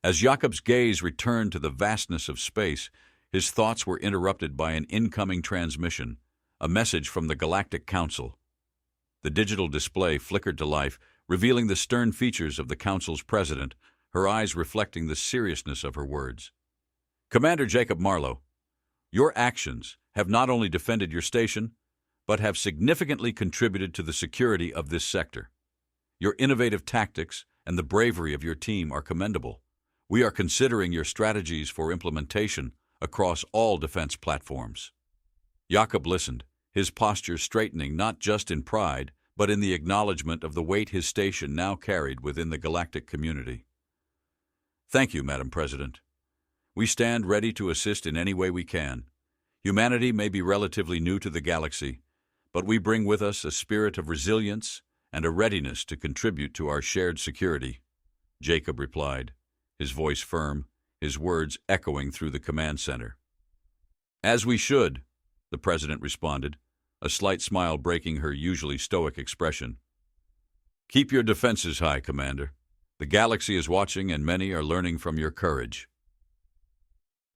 As Jakob's gaze returned to the vastness of space, his thoughts were interrupted by an incoming transmission, a message from the Galactic Council. The digital display flickered to life, revealing the stern features of the Council's president, her eyes reflecting the seriousness of her words. Commander Jacob Marlowe, your actions have not only defended your station, but have significantly contributed to the security of this sector. Your innovative tactics and the bravery of your team are commendable. We are considering your strategies for implementation across all defense platforms. Jakob listened, his posture straightening not just in pride, but in the acknowledgement of the weight his station now carried within the galactic community. Thank you, Madam President. We stand ready to assist in any way we can. Humanity may be relatively new to the galaxy, but we bring with us a spirit of resilience and a readiness to contribute to our shared security, Jacob replied, his voice firm, his words echoing through the command center. As we should, the President responded, a slight smile breaking her usually stoic expression. Keep your defenses high, Commander. The galaxy is watching and many are learning from your courage.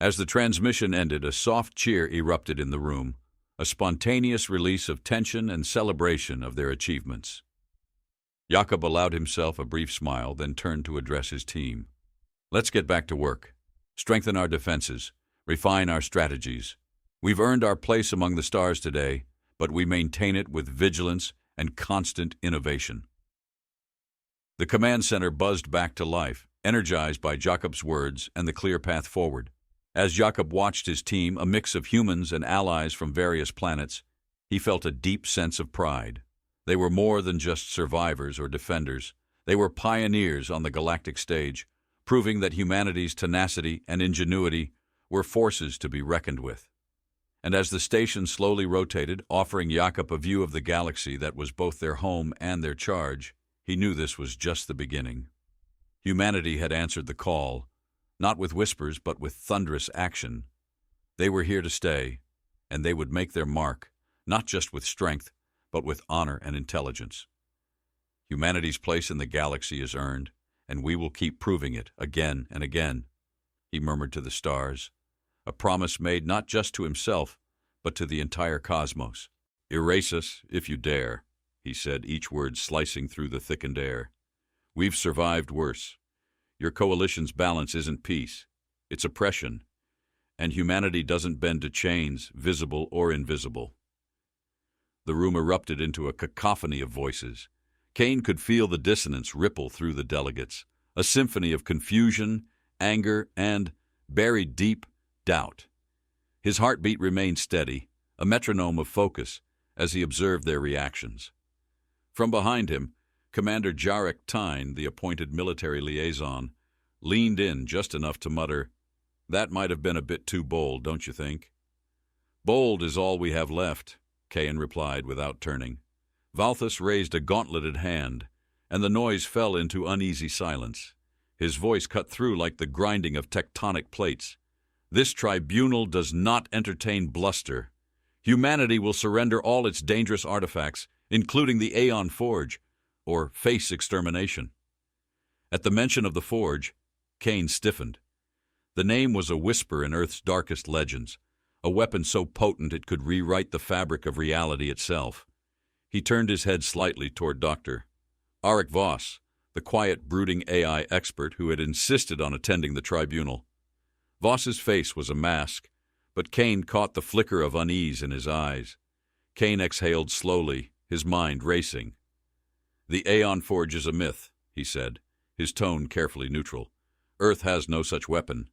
As the transmission ended, a soft cheer erupted in the room, a spontaneous release of tension and celebration of their achievements. Jakob allowed himself a brief smile, then turned to address his team. Let's get back to work. Strengthen our defenses. Refine our strategies. We've earned our place among the stars today, but we maintain it with vigilance and constant innovation. The command center buzzed back to life, energized by Jakob's words and the clear path forward. As Jakob watched his team, a mix of humans and allies from various planets, he felt a deep sense of pride. They were more than just survivors or defenders. They were pioneers on the galactic stage, proving that humanity's tenacity and ingenuity were forces to be reckoned with. And as the station slowly rotated, offering Jakob a view of the galaxy that was both their home and their charge, he knew this was just the beginning. Humanity had answered the call, not with whispers but with thunderous action. They were here to stay, and they would make their mark, not just with strength, but with honor and intelligence. Humanity's place in the galaxy is earned, and we will keep proving it again and again, he murmured to the stars, a promise made not just to himself, but to the entire cosmos. Erase us, if you dare, he said, each word slicing through the thickened air. We've survived worse. Your coalition's balance isn't peace, it's oppression, and humanity doesn't bend to chains, visible or invisible. The room erupted into a cacophony of voices. Kain could feel the dissonance ripple through the delegates, a symphony of confusion, anger, and, buried deep, doubt. His heartbeat remained steady, a metronome of focus, as he observed their reactions. From behind him, Commander Jarek Tyne, the appointed military liaison, leaned in just enough to mutter, "That might have been a bit too bold, don't you think?" "Bold is all we have left," Kain replied without turning. Valthus raised a gauntleted hand, and the noise fell into uneasy silence. His voice cut through like the grinding of tectonic plates. "This tribunal does not entertain bluster. Humanity will surrender all its dangerous artifacts, including the Aeon Forge, or face extermination." At the mention of the Forge, Kain stiffened. The name was a whisper in Earth's darkest legends, a weapon so potent it could rewrite the fabric of reality itself. He turned his head slightly toward Dr. Arik Voss, the quiet, brooding AI expert who had insisted on attending the tribunal. Voss's face was a mask, but Kain caught the flicker of unease in his eyes. Kain exhaled slowly, his mind racing. "The Aeon Forge is a myth," he said, his tone carefully neutral. "Earth has no such weapon."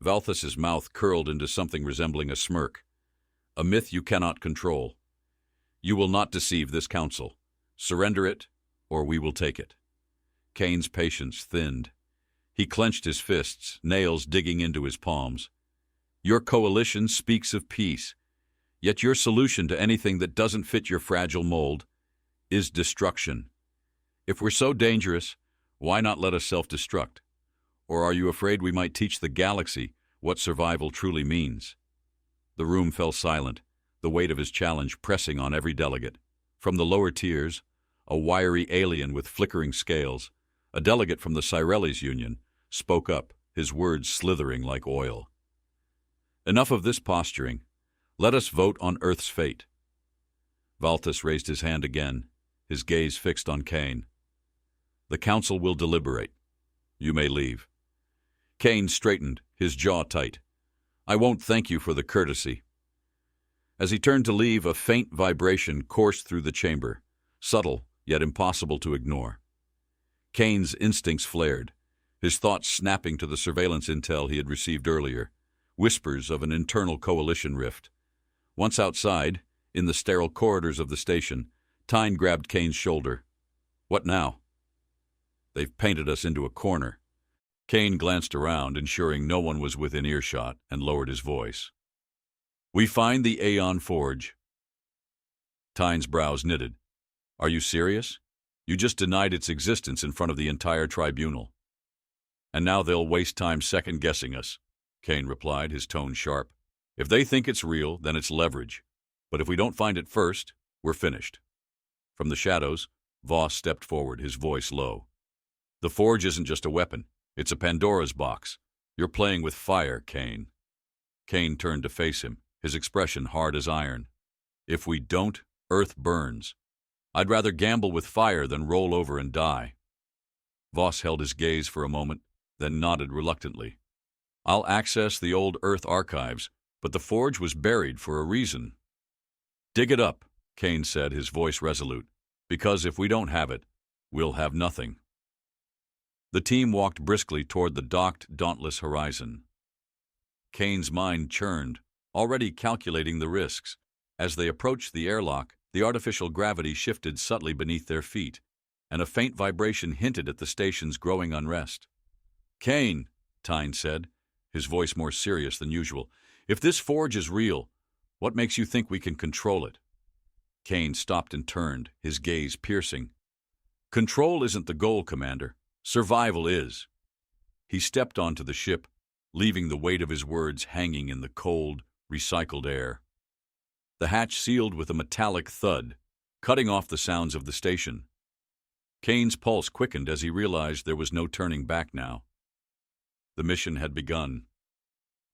Valthus's mouth curled into something resembling a smirk. "A myth you cannot control. You will not deceive this council. Surrender it, or we will take it." Kain's patience thinned. He clenched his fists, nails digging into his palms. "Your coalition speaks of peace, yet your solution to anything that doesn't fit your fragile mold is destruction. If we're so dangerous, why not let us self-destruct? Or are you afraid we might teach the galaxy what survival truly means?" The room fell silent, the weight of his challenge pressing on every delegate. From the lower tiers, a wiry alien with flickering scales, a delegate from the Cyrelli's Union, spoke up, his words slithering like oil. Enough of this posturing. Let us vote on Earth's fate. Valtus raised his hand again, his gaze fixed on Kain. The council will deliberate. You may leave. Kain straightened, his jaw tight. I won't thank you for the courtesy. As he turned to leave, a faint vibration coursed through the chamber, subtle yet impossible to ignore. Kain's instincts flared, his thoughts snapping to the surveillance intel he had received earlier, whispers of an internal coalition rift. Once outside, in the sterile corridors of the station, Tyne grabbed Kain's shoulder. What now? They've painted us into a corner. Kain glanced around, ensuring no one was within earshot, and lowered his voice. We find the Aeon Forge. Tyne's brows knitted. Are you serious? You just denied its existence in front of the entire tribunal. And now they'll waste time second-guessing us, Kain replied, his tone sharp. If they think it's real, then it's leverage. But if we don't find it first, we're finished. From the shadows, Voss stepped forward, his voice low. The Forge isn't just a weapon. It's a Pandora's box. You're playing with fire, Kain. Kain turned to face him, his expression hard as iron. If we don't, Earth burns. I'd rather gamble with fire than roll over and die. Voss held his gaze for a moment, then nodded reluctantly. I'll access the old Earth archives, but the Forge was buried for a reason. Dig it up, Kain said, his voice resolute, because if we don't have it, we'll have nothing. The team walked briskly toward the docked, dauntless horizon. Kain's mind churned, already calculating the risks. As they approached the airlock, the artificial gravity shifted subtly beneath their feet, and a faint vibration hinted at the station's growing unrest. Kain, Tyne said, his voice more serious than usual, if this Forge is real, what makes you think we can control it? Kain stopped and turned, his gaze piercing. Control isn't the goal, Commander. Survival is. He stepped onto the ship, leaving the weight of his words hanging in the cold, recycled air. The hatch sealed with a metallic thud, cutting off the sounds of the station. Kain's pulse quickened as he realized there was no turning back now. The mission had begun.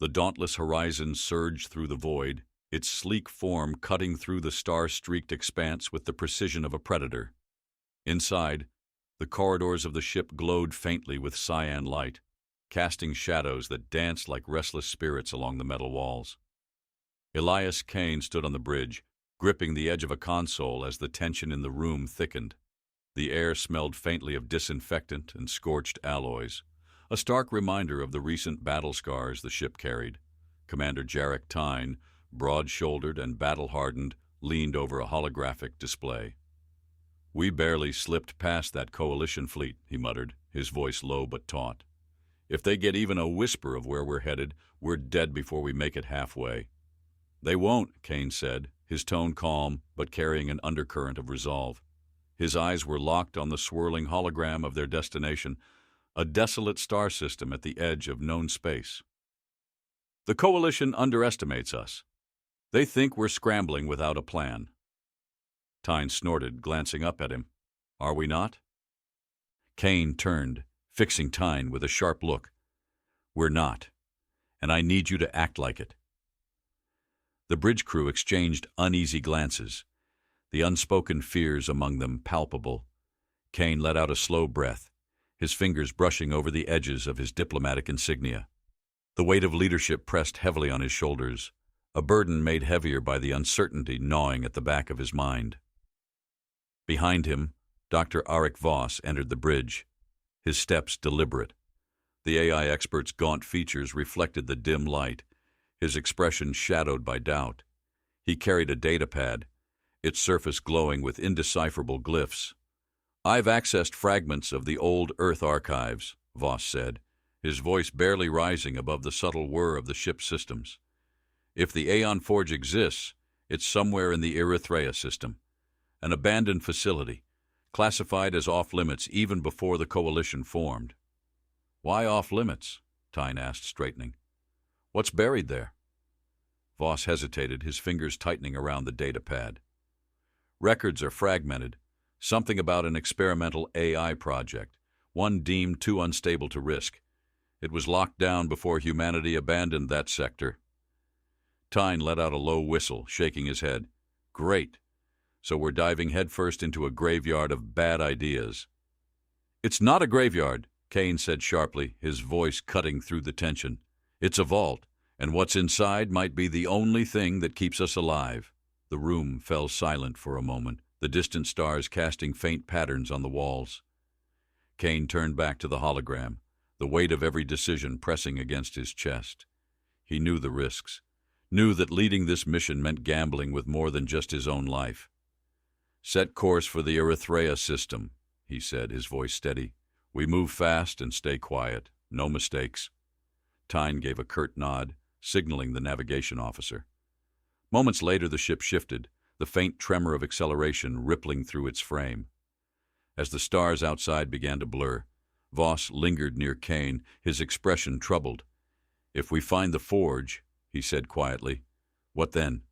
The dauntless horizon surged through the void, its sleek form cutting through the star-streaked expanse with the precision of a predator. Inside, the corridors of the ship glowed faintly with cyan light, casting shadows that danced like restless spirits along the metal walls. Elias Kain stood on the bridge, gripping the edge of a console as the tension in the room thickened. The air smelled faintly of disinfectant and scorched alloys, a stark reminder of the recent battle scars the ship carried. Commander Jarek Tyne, broad-shouldered and battle-hardened, leaned over a holographic display. We barely slipped past that coalition fleet, he muttered, his voice low but taut. If they get even a whisper of where we're headed, we're dead before we make it halfway. They won't, Kain said, his tone calm but carrying an undercurrent of resolve. His eyes were locked on the swirling hologram of their destination, a desolate star system at the edge of known space. The Coalition underestimates us. They think we're scrambling without a plan. Tyne snorted, glancing up at him. Are we not? Kain turned, fixing Tyne with a sharp look. We're not, and I need you to act like it. The bridge crew exchanged uneasy glances, the unspoken fears among them palpable. Kain let out a slow breath, his fingers brushing over the edges of his diplomatic insignia. The weight of leadership pressed heavily on his shoulders, a burden made heavier by the uncertainty gnawing at the back of his mind. Behind him, Dr. Arik Voss entered the bridge, his steps deliberate. The AI expert's gaunt features reflected the dim light, his expression shadowed by doubt. He carried a datapad, its surface glowing with indecipherable glyphs. I've accessed fragments of the old Earth archives, Voss said, his voice barely rising above the subtle whir of the ship's systems. If the Aeon Forge exists, it's somewhere in the Erythrea system, an abandoned facility, classified as off-limits even before the Coalition formed. Why off-limits? Tyne asked, straightening. What's buried there? Voss hesitated, his fingers tightening around the datapad. Records are fragmented, something about an experimental AI project, one deemed too unstable to risk. It was locked down before humanity abandoned that sector. Tyne let out a low whistle, shaking his head. Great. So we're diving headfirst into a graveyard of bad ideas. It's not a graveyard, Kain said sharply, his voice cutting through the tension. It's a vault, and what's inside might be the only thing that keeps us alive. The room fell silent for a moment, the distant stars casting faint patterns on the walls. Kain turned back to the hologram, the weight of every decision pressing against his chest. He knew the risks, knew that leading this mission meant gambling with more than just his own life. Set course for the Erythrea system, he said, his voice steady. We move fast and stay quiet. No mistakes. Tyne gave a curt nod, signaling the navigation officer. Moments later, the ship shifted, the faint tremor of acceleration rippling through its frame. As the stars outside began to blur, Voss lingered near Kain, his expression troubled. If we find the forge, he said quietly, what then?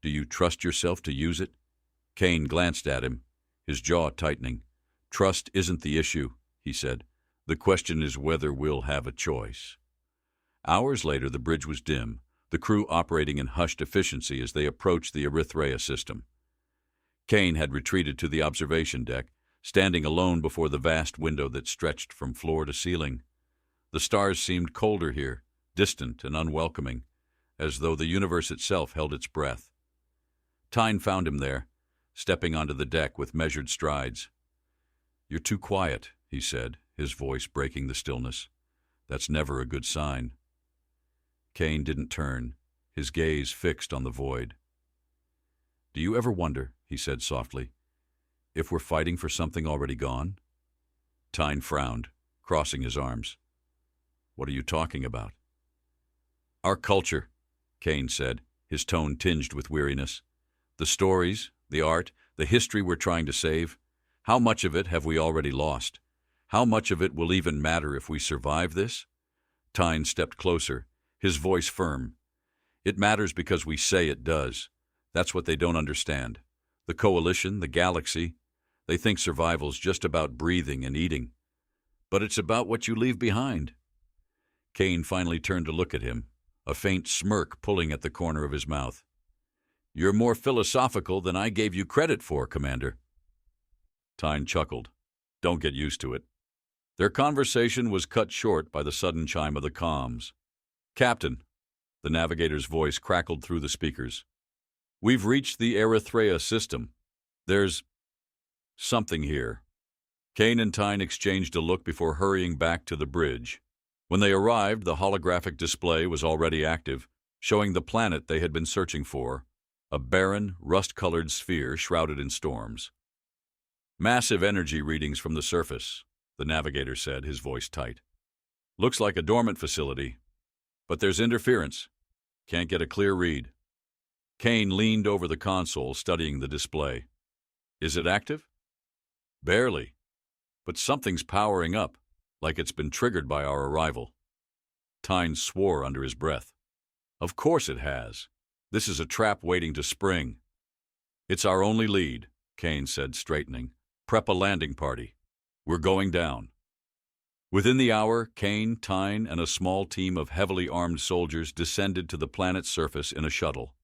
Do you trust yourself to use it? Kain glanced at him, his jaw tightening. Trust isn't the issue, he said. The question is whether we'll have a choice. Hours later, the bridge was dim, the crew operating in hushed efficiency as they approached the Erythrea system. Kain had retreated to the observation deck, standing alone before the vast window that stretched from floor to ceiling. The stars seemed colder here, distant and unwelcoming, as though the universe itself held its breath. Tyne found him there, stepping onto the deck with measured strides. You're too quiet, he said, his voice breaking the stillness. That's never a good sign. Kain didn't turn, his gaze fixed on the void. Do you ever wonder, he said softly, if we're fighting for something already gone? Tyne frowned, crossing his arms. What are you talking about? Our culture, Kain said, his tone tinged with weariness. The stories, the art, the history we're trying to save, how much of it have we already lost? How much of it will even matter if we survive this? Tyne stepped closer, his voice firm. It matters because we say it does. That's what they don't understand. The Coalition, the galaxy, they think survival's just about breathing and eating. But it's about what you leave behind. Kain finally turned to look at him, a faint smirk pulling at the corner of his mouth. You're more philosophical than I gave you credit for, Commander. Tyne chuckled. Don't get used to it. Their conversation was cut short by the sudden chime of the comms. Captain, the navigator's voice crackled through the speakers. We've reached the Erythrea system. There's something here. Kain and Tyne exchanged a look before hurrying back to the bridge. When they arrived, the holographic display was already active, showing the planet they had been searching for, a barren, rust-colored sphere shrouded in storms. Massive energy readings from the surface, the navigator said, his voice tight. Looks like a dormant facility, but there's interference. Can't get a clear read. Kain leaned over the console, studying the display. Is it active? Barely. But something's powering up, like it's been triggered by our arrival. Tyne swore under his breath. Of course it has. This is a trap waiting to spring. It's our only lead, Kain said, straightening. Prep a landing party. We're going down. Within the hour, Kain, Tyne, and a small team of heavily armed soldiers descended to the planet's surface in a shuttle.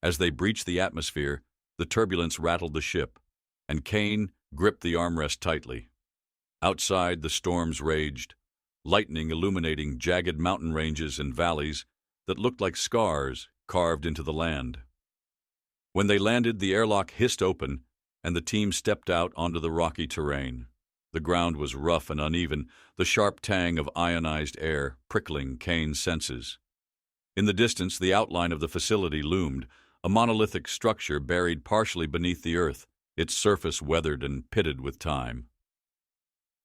As they breached the atmosphere, the turbulence rattled the ship, and Kain gripped the armrest tightly. Outside, the storms raged, lightning illuminating jagged mountain ranges and valleys that looked like scars carved into the land. When they landed, the airlock hissed open, and the team stepped out onto the rocky terrain. The ground was rough and uneven, the sharp tang of ionized air prickling Kain's senses. In the distance, the outline of the facility loomed, a monolithic structure buried partially beneath the earth, its surface weathered and pitted with time.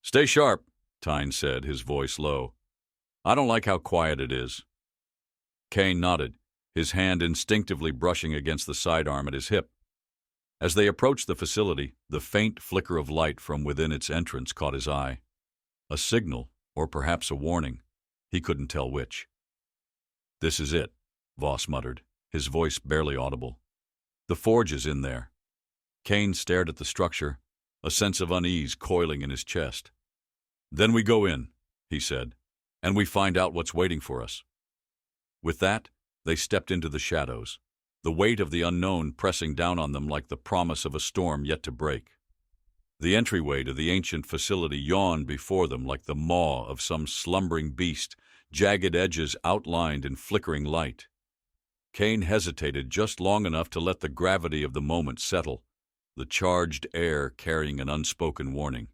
Stay sharp, Tyne said, his voice low. I don't like how quiet it is. Kain nodded, his hand instinctively brushing against the sidearm at his hip. As they approached the facility, the faint flicker of light from within its entrance caught his eye. A signal, or perhaps a warning. He couldn't tell which. This is it, Voss muttered, his voice barely audible. The forge is in there. Kain stared at the structure, a sense of unease coiling in his chest. Then we go in, he said, and we find out what's waiting for us." With that, they stepped into the shadows, the weight of the unknown pressing down on them like the promise of a storm yet to break. The entryway to the ancient facility yawned before them like the maw of some slumbering beast, jagged edges outlined in flickering light. Kain hesitated just long enough to let the gravity of the moment settle, the charged air carrying an unspoken warning.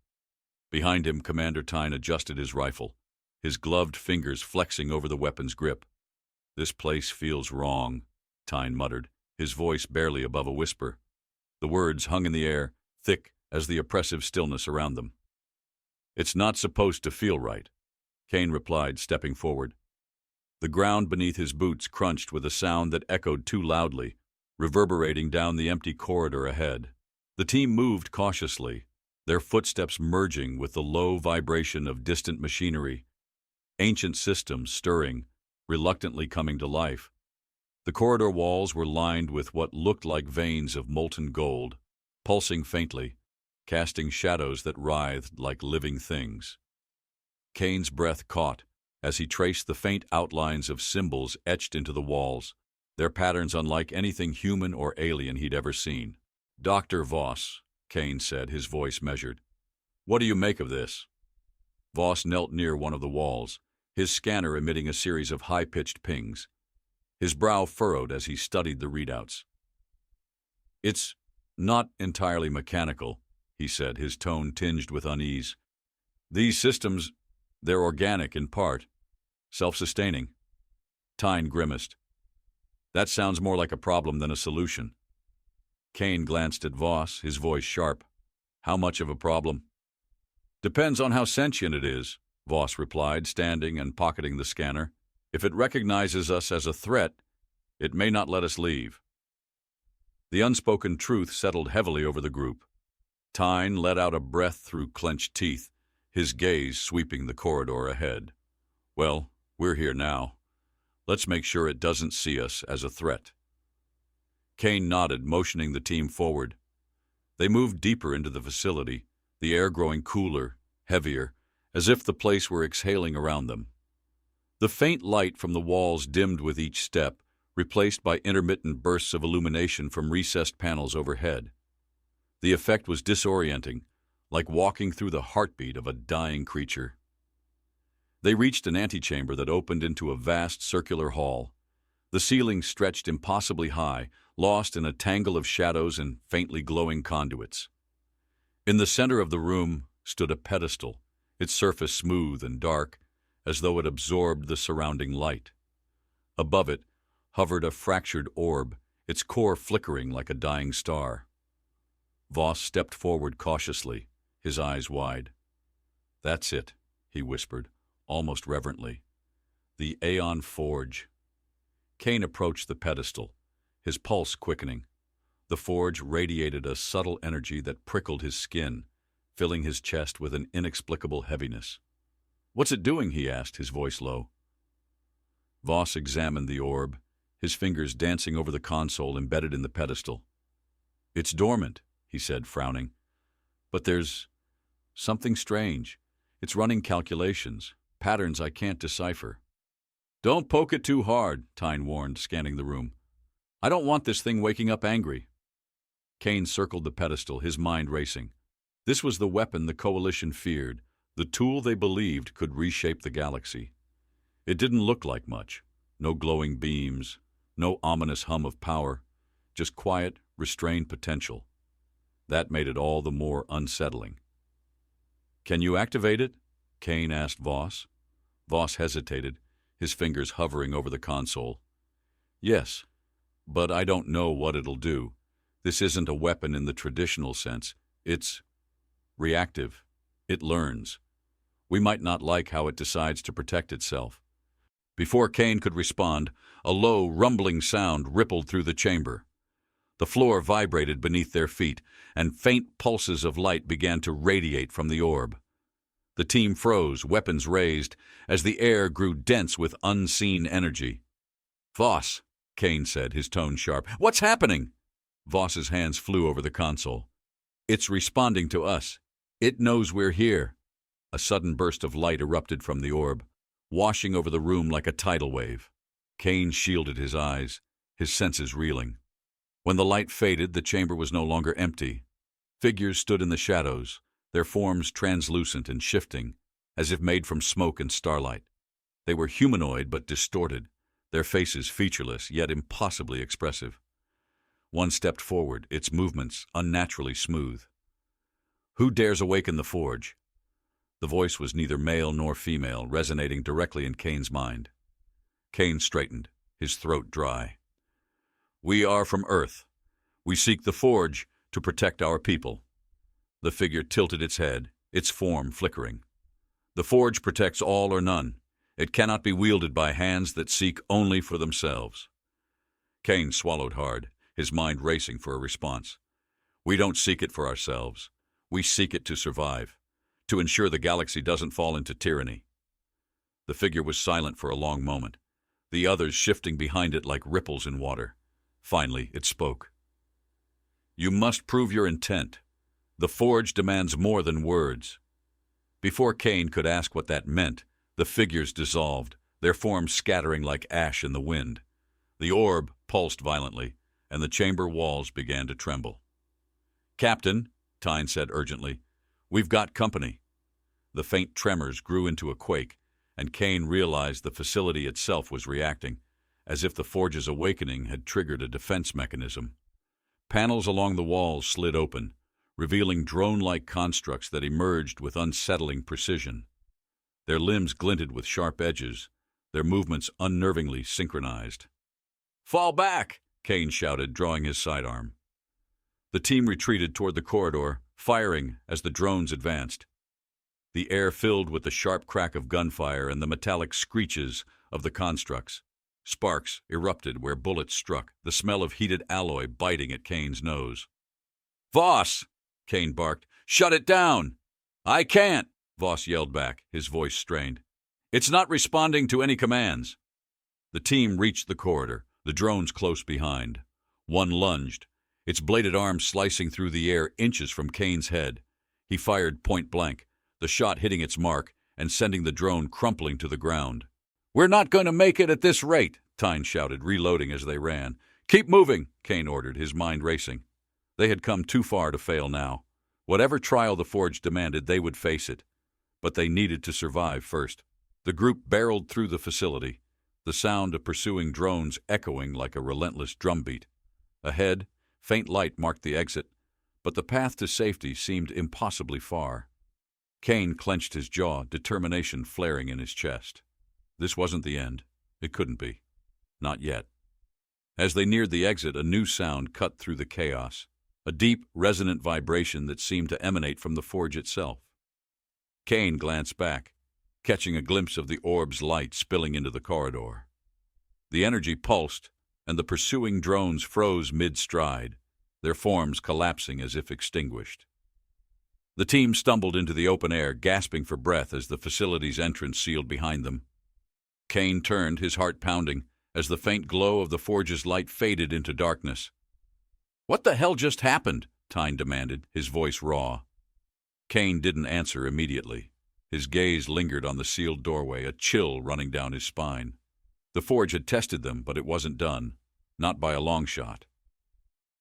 Behind him, Commander Tyne adjusted his rifle, his gloved fingers flexing over the weapon's grip. "This place feels wrong," Tyne muttered, his voice barely above a whisper. The words hung in the air, thick as the oppressive stillness around them. "It's not supposed to feel right," Kain replied, stepping forward. The ground beneath his boots crunched with a sound that echoed too loudly, reverberating down the empty corridor ahead. The team moved cautiously, their footsteps merging with the low vibration of distant machinery, ancient systems stirring, reluctantly coming to life. The corridor walls were lined with what looked like veins of molten gold, pulsing faintly, casting shadows that writhed like living things. Kain's breath caught as he traced the faint outlines of symbols etched into the walls, their patterns unlike anything human or alien he'd ever seen. "Dr. Voss," Kain said, his voice measured. "What do you make of this?" Voss knelt near one of the walls, his scanner emitting a series of high-pitched pings. His brow furrowed as he studied the readouts. "It's not entirely mechanical," he said, his tone tinged with unease. "These systems, they're organic in part, self-sustaining." Tyne grimaced. "That sounds more like a problem than a solution." Kain glanced at Voss, his voice sharp. "How much of a problem?" "Depends on how sentient it is," Voss replied, standing and pocketing the scanner. "If it recognizes us as a threat, it may not let us leave." The unspoken truth settled heavily over the group. Tyne let out a breath through clenched teeth, his gaze sweeping the corridor ahead. "Well, we're here now. Let's make sure it doesn't see us as a threat." Kain nodded, motioning the team forward. They moved deeper into the facility, the air growing cooler, heavier, as if the place were exhaling around them. The faint light from the walls dimmed with each step, replaced by intermittent bursts of illumination from recessed panels overhead. The effect was disorienting, like walking through the heartbeat of a dying creature. They reached an antechamber that opened into a vast circular hall. The ceiling stretched impossibly high, lost in a tangle of shadows and faintly glowing conduits. In the center of the room stood a pedestal, its surface smooth and dark, as though it absorbed the surrounding light. Above it hovered a fractured orb, its core flickering like a dying star. Voss stepped forward cautiously, his eyes wide. "That's it," he whispered, almost reverently. "The Aeon Forge." Kain approached the pedestal, his pulse quickening. The forge radiated a subtle energy that prickled his skin, filling his chest with an inexplicable heaviness. "What's it doing?" he asked, his voice low. Voss examined the orb, his fingers dancing over the console embedded in the pedestal. "It's dormant," he said, frowning. "But there's something strange. It's running calculations, patterns I can't decipher." "Don't poke it too hard," Tyne warned, scanning the room. "I don't want this thing waking up angry." Kain circled the pedestal, his mind racing. This was the weapon the Coalition feared, the tool they believed could reshape the galaxy. It didn't look like much. No glowing beams, no ominous hum of power, just quiet, restrained potential. That made it all the more unsettling. "Can you activate it?" Kain asked Voss. Voss hesitated, his fingers hovering over the console. "Yes, but I don't know what it'll do. This isn't a weapon in the traditional sense. It's reactive. It learns. We might not like how it decides to protect itself." Before Kain could respond, a low, rumbling sound rippled through the chamber. The floor vibrated beneath their feet, and faint pulses of light began to radiate from the orb. The team froze, weapons raised, as the air grew dense with unseen energy. "Voss," Kain said, his tone sharp. "What's happening?" Voss's hands flew over the console. "It's responding to us. It knows we're here." A sudden burst of light erupted from the orb. washing over the room like a tidal wave. Kain shielded his eyes, his senses reeling. When the light faded, the chamber was no longer empty. Figures stood in the shadows, their forms translucent and shifting, as if made from smoke and starlight. They were humanoid but distorted, their faces featureless yet impossibly expressive. One stepped forward, its movements unnaturally smooth. "Who dares awaken the Forge?" The voice was neither male nor female, resonating directly in Kain's mind. Kain straightened, his throat dry. "We are from Earth. We seek the Forge to protect our people." The figure tilted its head, its form flickering. "The Forge protects all or none. It cannot be wielded by hands that seek only for themselves." Kain swallowed hard, his mind racing for a response. "We don't seek it for ourselves. We seek it to survive, to ensure the galaxy doesn't fall into tyranny." The figure was silent for a long moment, the others shifting behind it like ripples in water. Finally, it spoke. "You must prove your intent. The Forge demands more than words." Before Kain could ask what that meant, the figures dissolved, their forms scattering like ash in the wind. The orb pulsed violently, and the chamber walls began to tremble. "Captain," Tyne said urgently, "we've got company." The faint tremors grew into a quake, and Kain realized the facility itself was reacting, as if the Forge's awakening had triggered a defense mechanism. Panels along the walls slid open, revealing drone-like constructs that emerged with unsettling precision. Their limbs glinted with sharp edges, their movements unnervingly synchronized. "Fall back!" Kain shouted, drawing his sidearm. The team retreated toward the corridor, firing as the drones advanced. The air filled with the sharp crack of gunfire and the metallic screeches of the constructs. Sparks erupted where bullets struck, the smell of heated alloy biting at Kain's nose. "Voss!" Kain barked. "Shut it down!" "I can't!" Voss yelled back, his voice strained. "It's not responding to any commands." The team reached the corridor, the drones close behind. One lunged, its bladed arm slicing through the air inches from Kain's head. He fired point blank, the shot hitting its mark and sending the drone crumpling to the ground. "We're not going to make it at this rate," Tyne shouted, reloading as they ran. "Keep moving," Kain ordered, his mind racing. They had come too far to fail now. Whatever trial the Forge demanded, they would face it. But they needed to survive first. The group barreled through the facility, the sound of pursuing drones echoing like a relentless drumbeat. Ahead, faint light marked the exit, but the path to safety seemed impossibly far. Kain clenched his jaw, determination flaring in his chest. This wasn't the end. It couldn't be. Not yet. As they neared the exit, a new sound cut through the chaos, a deep, resonant vibration that seemed to emanate from the Forge itself. Kain glanced back, catching a glimpse of the orb's light spilling into the corridor. The energy pulsed, and the pursuing drones froze mid-stride, their forms collapsing as if extinguished. The team stumbled into the open air, gasping for breath as the facility's entrance sealed behind them. Kain turned, his heart pounding, as the faint glow of the Forge's light faded into darkness. "What the hell just happened?" Tyne demanded, his voice raw. Kain didn't answer immediately. His gaze lingered on the sealed doorway, a chill running down his spine. The Forge had tested them, but it wasn't done. Not by a long shot.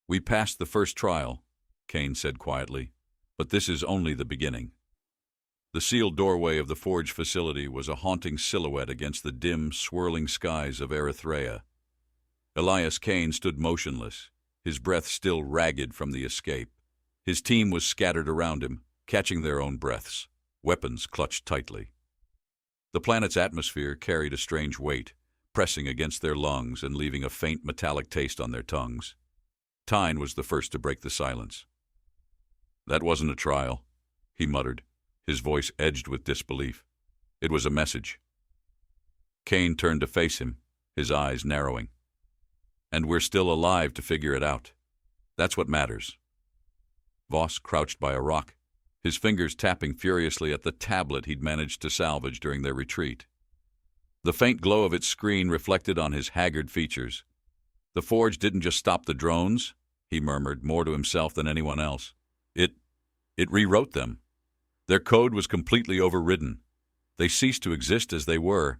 "We passed the first trial," Kain said quietly, "but this is only the beginning." The sealed doorway of the Forge facility was a haunting silhouette against the dim, swirling skies of Erythrea. Elias Kain stood motionless, his breath still ragged from the escape. His team was scattered around him, catching their own breaths, weapons clutched tightly. The planet's atmosphere carried a strange weight, pressing against their lungs and leaving a faint metallic taste on their tongues. Tyne was the first to break the silence. "That wasn't a trial," he muttered, his voice edged with disbelief. "It was a message." Kain turned to face him, his eyes narrowing. "And we're still alive to figure it out. That's what matters." Voss crouched by a rock, his fingers tapping furiously at the tablet he'd managed to salvage during their retreat. The faint glow of its screen reflected on his haggard features. "The Forge didn't just stop the drones," he murmured, more to himself than anyone else. It rewrote them. Their code was completely overridden. They ceased to exist as they were.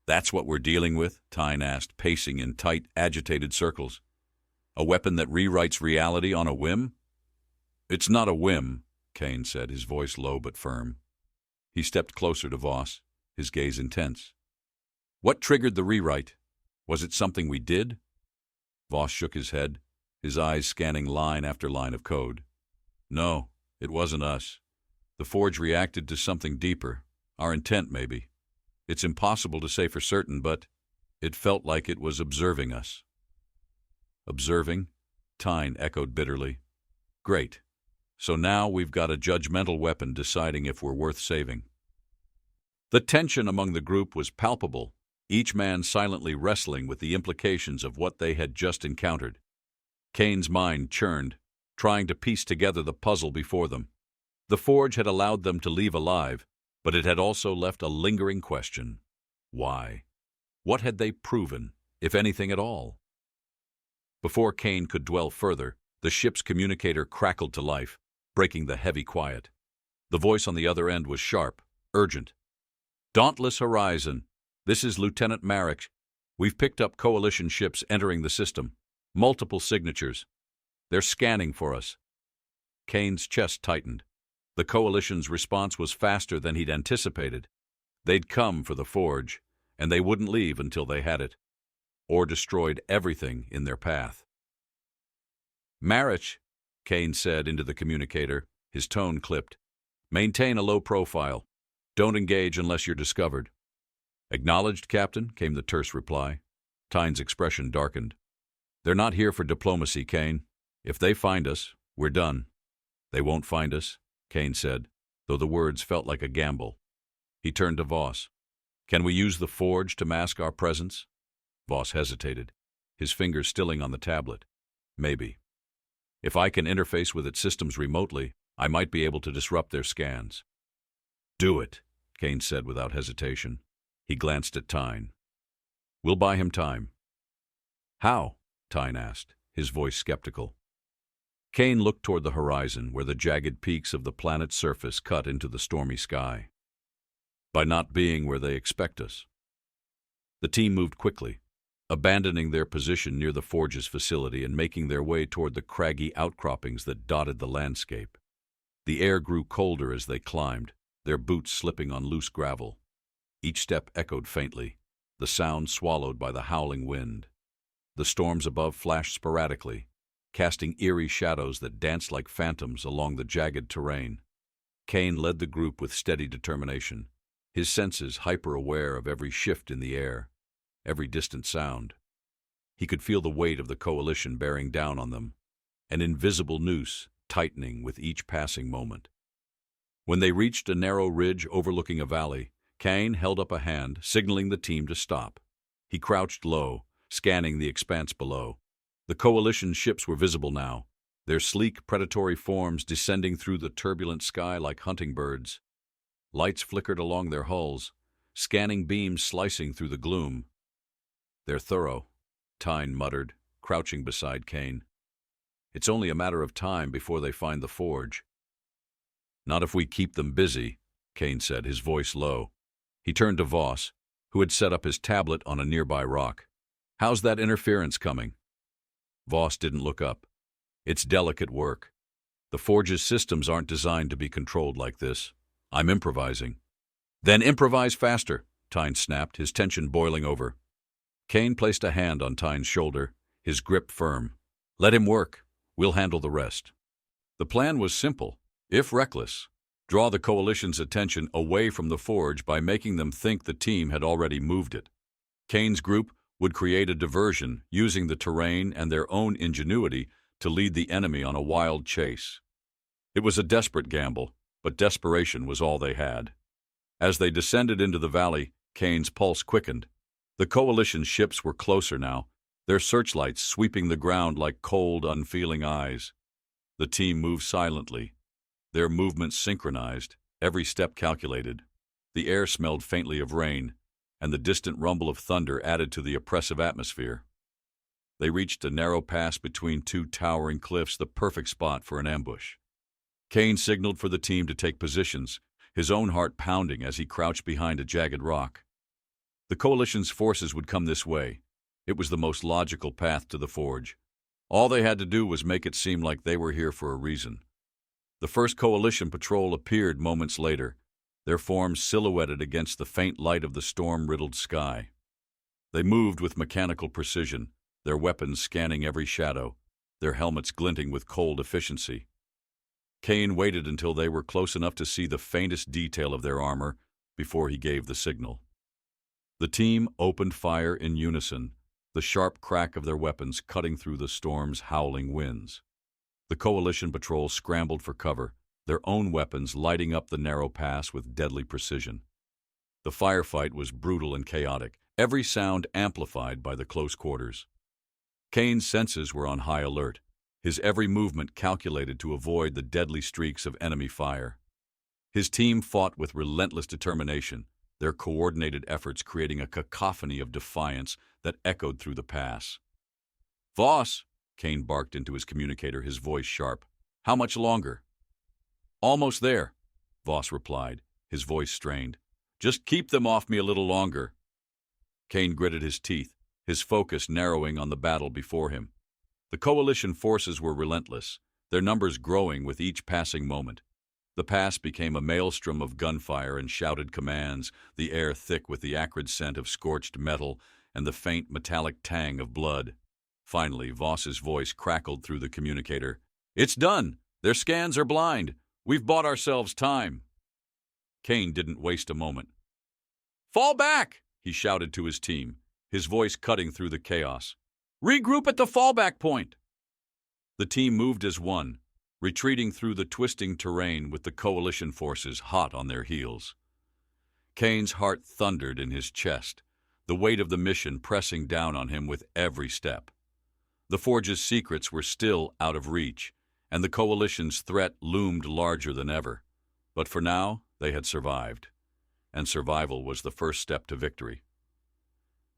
That's what we're dealing with? Tyne asked, pacing in tight, agitated circles. A weapon that rewrites reality on a whim? It's not a whim, Kain said, his voice low but firm. He stepped closer to Voss, his gaze intense. What triggered the rewrite? Was it something we did? Voss shook his head, his eyes scanning line after line of code. No, it wasn't us. The Forge reacted to something deeper. Our intent, maybe. It's impossible to say for certain, but it felt like it was observing us. Observing? Tyne echoed bitterly. Great. So now we've got a judgmental weapon deciding if we're worth saving. The tension among the group was palpable, each man silently wrestling with the implications of what they had just encountered. Kain's mind churned, trying to piece together the puzzle before them. The Forge had allowed them to leave alive, but it had also left a lingering question. Why? What had they proven, if anything at all? Before Kain could dwell further, the ship's communicator crackled to life, breaking the heavy quiet. The voice on the other end was sharp, urgent. Dauntless Horizon, this is Lieutenant Marek. We've picked up Coalition ships entering the system. Multiple signatures. They're scanning for us. Kain's chest tightened. The Coalition's response was faster than he'd anticipated. They'd come for the Forge, and they wouldn't leave until they had it, or destroyed everything in their path. Marek, Kain said into the communicator, his tone clipped. Maintain a low profile. Don't engage unless you're discovered. Acknowledged, Captain, came the terse reply. Tyne's expression darkened. They're not here for diplomacy, Kain. If they find us, we're done. They won't find us, Kain said, though the words felt like a gamble. He turned to Voss. Can we use the Forge to mask our presence? Voss hesitated, his fingers stilling on the tablet. Maybe. If I can interface with its systems remotely, I might be able to disrupt their scans. Do it, Kain said without hesitation. He glanced at Tyne. We'll buy him time. How? Tyne asked, his voice skeptical. Kain looked toward the horizon, where the jagged peaks of the planet's surface cut into the stormy sky. By not being where they expect us. The team moved quickly, abandoning their position near the Forge's facility and making their way toward the craggy outcroppings that dotted the landscape. The air grew colder as they climbed, their boots slipping on loose gravel. Each step echoed faintly, the sound swallowed by the howling wind. The storms above flashed sporadically, casting eerie shadows that danced like phantoms along the jagged terrain. Kain led the group with steady determination, his senses hyper-aware of every shift in the air, every distant sound. He could feel the weight of the Coalition bearing down on them, an invisible noose tightening with each passing moment. When they reached a narrow ridge overlooking a valley, Kain held up a hand, signaling the team to stop. He crouched low, scanning the expanse below. The Coalition ships were visible now, their sleek, predatory forms descending through the turbulent sky like hunting birds. Lights flickered along their hulls, scanning beams slicing through the gloom. They're thorough, Tyne muttered, crouching beside Kain. It's only a matter of time before they find the Forge. Not if we keep them busy, Kain said, his voice low. He turned to Voss, who had set up his tablet on a nearby rock. How's that interference coming? Voss didn't look up. It's delicate work. The Forge's systems aren't designed to be controlled like this. I'm improvising. Then improvise faster, Tyne snapped, his tension boiling over. Kain placed a hand on Tyne's shoulder, his grip firm. Let him work. We'll handle the rest. The plan was simple, if reckless. Draw the Coalition's attention away from the Forge by making them think the team had already moved it. Kain's group would create a diversion, using the terrain and their own ingenuity to lead the enemy on a wild chase. It was a desperate gamble, but desperation was all they had. As they descended into the valley, Kain's pulse quickened. The Coalition ships were closer now, their searchlights sweeping the ground like cold, unfeeling eyes. The team moved silently, their movements synchronized, every step calculated. The air smelled faintly of rain, and the distant rumble of thunder added to the oppressive atmosphere. They reached a narrow pass between two towering cliffs, the perfect spot for an ambush. Kain signaled for the team to take positions, his own heart pounding as he crouched behind a jagged rock. The Coalition's forces would come this way. It was the most logical path to the Forge. All they had to do was make it seem like they were here for a reason. The first Coalition patrol appeared moments later, their forms silhouetted against the faint light of the storm-riddled sky. They moved with mechanical precision, their weapons scanning every shadow, their helmets glinting with cold efficiency. Kain waited until they were close enough to see the faintest detail of their armor before he gave the signal. The team opened fire in unison, the sharp crack of their weapons cutting through the storm's howling winds. The Coalition patrol scrambled for cover, their own weapons lighting up the narrow pass with deadly precision. The firefight was brutal and chaotic, every sound amplified by the close quarters. Kain's senses were on high alert, his every movement calculated to avoid the deadly streaks of enemy fire. His team fought with relentless determination, their coordinated efforts creating a cacophony of defiance that echoed through the pass. "Voss," Kain barked into his communicator, his voice sharp. "How much longer?" "Almost there," Voss replied, his voice strained. "Just keep them off me a little longer." Kain gritted his teeth, his focus narrowing on the battle before him. The Coalition forces were relentless, their numbers growing with each passing moment. The pass became a maelstrom of gunfire and shouted commands, the air thick with the acrid scent of scorched metal and the faint metallic tang of blood. Finally, Voss's voice crackled through the communicator. "It's done! Their scans are blind! We've bought ourselves time!" Kain didn't waste a moment. "Fall back!" he shouted to his team, his voice cutting through the chaos. "Regroup at the fallback point!" The team moved as one, retreating through the twisting terrain with the Coalition forces hot on their heels. Kain's heart thundered in his chest, the weight of the mission pressing down on him with every step. The Forge's secrets were still out of reach, and the Coalition's threat loomed larger than ever. But for now, they had survived, and survival was the first step to victory.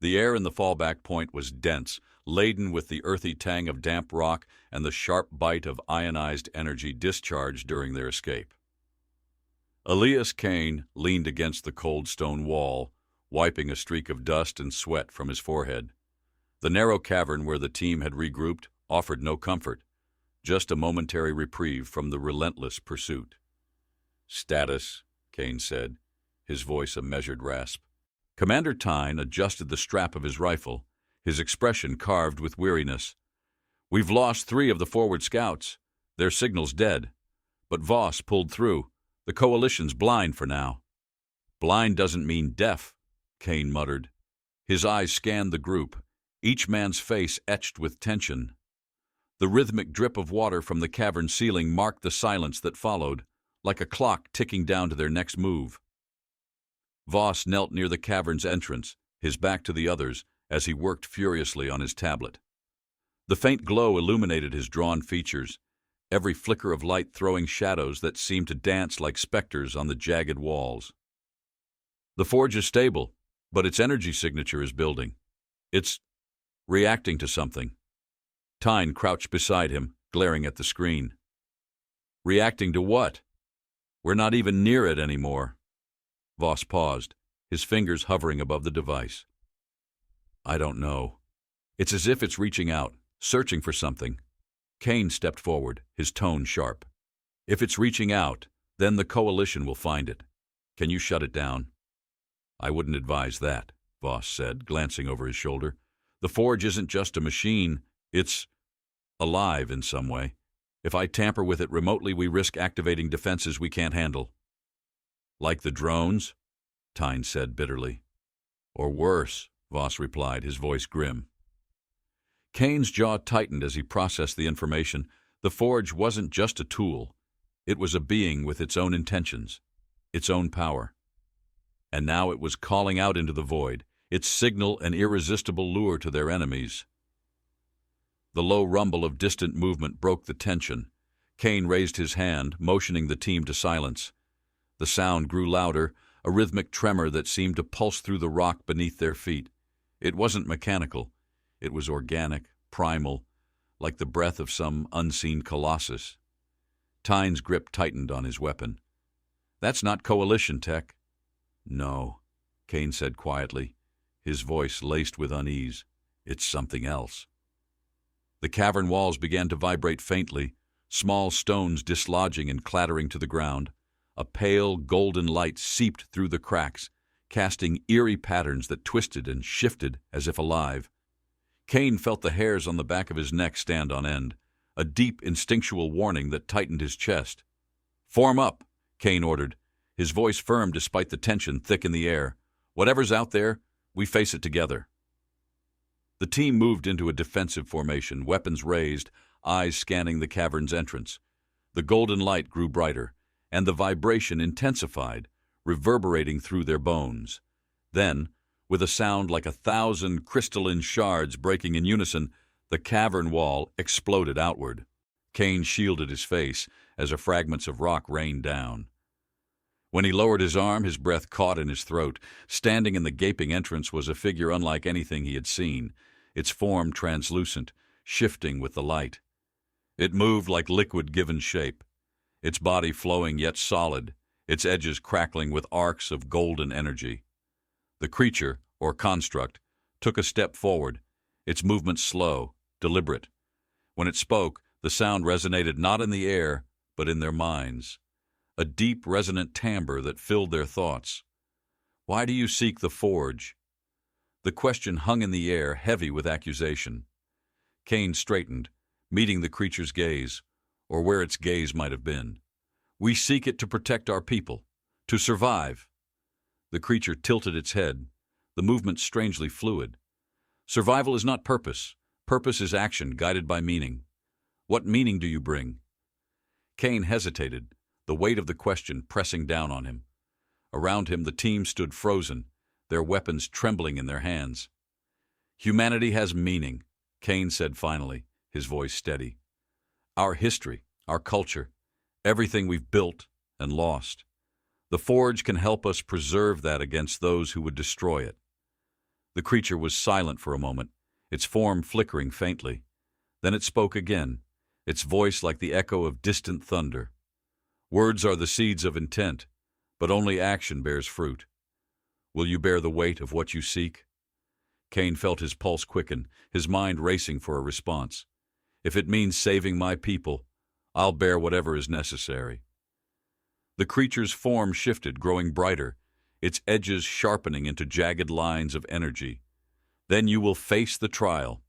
The air in the fallback point was dense, laden with the earthy tang of damp rock and the sharp bite of ionized energy discharged during their escape. Elias Kain leaned against the cold stone wall, wiping a streak of dust and sweat from his forehead. The narrow cavern where the team had regrouped offered no comfort, just a momentary reprieve from the relentless pursuit. "Status," Kain said, his voice a measured rasp. Commander Tyne adjusted the strap of his rifle, his expression carved with weariness. "We've lost 3 of the forward scouts. Their signal's dead. But Voss pulled through. The Coalition's blind for now." "Blind doesn't mean deaf," Kain muttered. His eyes scanned the group, each man's face etched with tension. The rhythmic drip of water from the cavern ceiling marked the silence that followed, like a clock ticking down to their next move. Voss knelt near the cavern's entrance, his back to the others, as he worked furiously on his tablet. The faint glow illuminated his drawn features, every flicker of light throwing shadows that seemed to dance like specters on the jagged walls. "The Forge is stable, but its energy signature is building. It's reacting to something." Tyne crouched beside him, glaring at the screen. "Reacting to what? We're not even near it anymore." Voss paused, his fingers hovering above the device. "I don't know. It's as if it's reaching out, searching for something." Kain stepped forward, his tone sharp. "If it's reaching out, then the Coalition will find it. Can you shut it down?" "I wouldn't advise that," Voss said, glancing over his shoulder. "The Forge isn't just a machine, it's alive in some way. If I tamper with it remotely, we risk activating defenses we can't handle." "Like the drones?" Tyne said bitterly. "Or worse," Voss replied, his voice grim. Kain's jaw tightened as he processed the information. The Forge wasn't just a tool. It was a being with its own intentions, its own power. And now it was calling out into the void, its signal an irresistible lure to their enemies. The low rumble of distant movement broke the tension. Kain raised his hand, motioning the team to silence. The sound grew louder, a rhythmic tremor that seemed to pulse through the rock beneath their feet. It wasn't mechanical. It was organic, primal, like the breath of some unseen colossus. Tyne's grip tightened on his weapon. That's not Coalition tech. No, Kain said quietly, his voice laced with unease. It's something else. The cavern walls began to vibrate faintly, small stones dislodging and clattering to the ground. A pale, golden light seeped through the cracks, casting eerie patterns that twisted and shifted as if alive. Kain felt the hairs on the back of his neck stand on end, a deep instinctual warning that tightened his chest. "Form up," Kain ordered, his voice firm despite the tension thick in the air. "Whatever's out there, we face it together." The team moved into a defensive formation, weapons raised, eyes scanning the cavern's entrance. The golden light grew brighter, and the vibration intensified, reverberating through their bones. Then, with a sound like 1,000 crystalline shards breaking in unison, the cavern wall exploded outward. Kain shielded his face as fragments of rock rained down. When he lowered his arm, his breath caught in his throat. Standing in the gaping entrance was a figure unlike anything he had seen, its form translucent, shifting with the light. It moved like liquid given shape, its body flowing yet solid, its edges crackling with arcs of golden energy. The creature, or construct, took a step forward, its movement slow, deliberate. When it spoke, the sound resonated not in the air, but in their minds. A deep, resonant timbre that filled their thoughts. "Why do you seek the Forge?" The question hung in the air, heavy with accusation. Kain straightened, meeting the creature's gaze, or where its gaze might have been. "We seek it to protect our people, to survive." The creature tilted its head, the movement strangely fluid. "Survival is not purpose. Purpose is action guided by meaning. What meaning do you bring?" Kain hesitated, the weight of the question pressing down on him. Around him the team stood frozen, their weapons trembling in their hands. "Humanity has meaning," Kain said finally, his voice steady. "Our history, our culture, everything we've built and lost. The Forge can help us preserve that against those who would destroy it." The creature was silent for a moment, its form flickering faintly. Then it spoke again, its voice like the echo of distant thunder. "Words are the seeds of intent, but only action bears fruit. Will you bear the weight of what you seek?" Kain felt his pulse quicken, his mind racing for a response. "If it means saving my people, I'll bear whatever is necessary." The creature's form shifted, growing brighter, its edges sharpening into jagged lines of energy. "Then you will face the trial.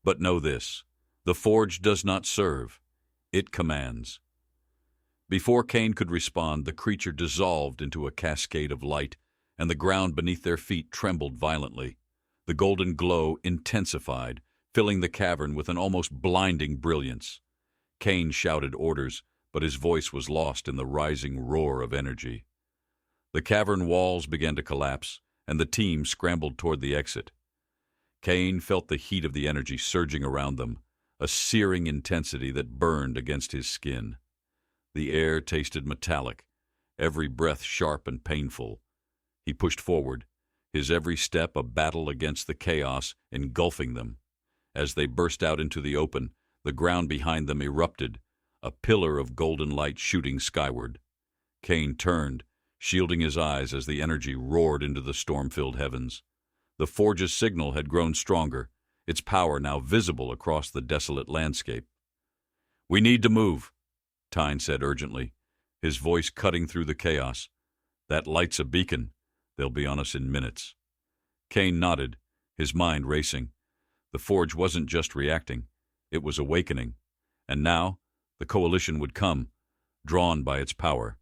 But know this, the Forge does not serve, it commands." Before Kain could respond, the creature dissolved into a cascade of light, and the ground beneath their feet trembled violently. The golden glow intensified, filling the cavern with an almost blinding brilliance. Kain shouted orders, but his voice was lost in the rising roar of energy. The cavern walls began to collapse, and the team scrambled toward the exit. Kain felt the heat of the energy surging around them, a searing intensity that burned against his skin. The air tasted metallic, every breath sharp and painful. He pushed forward, his every step a battle against the chaos engulfing them. As they burst out into the open, the ground behind them erupted, a pillar of golden light shooting skyward. Kain turned, shielding his eyes as the energy roared into the storm-filled heavens. The Forge's signal had grown stronger, its power now visible across the desolate landscape. "We need to move," Tyne said urgently, his voice cutting through the chaos. "That light's a beacon. They'll be on us in minutes." Kain nodded, his mind racing. The Forge wasn't just reacting, it was awakening. And now, the Coalition would come, drawn by its power.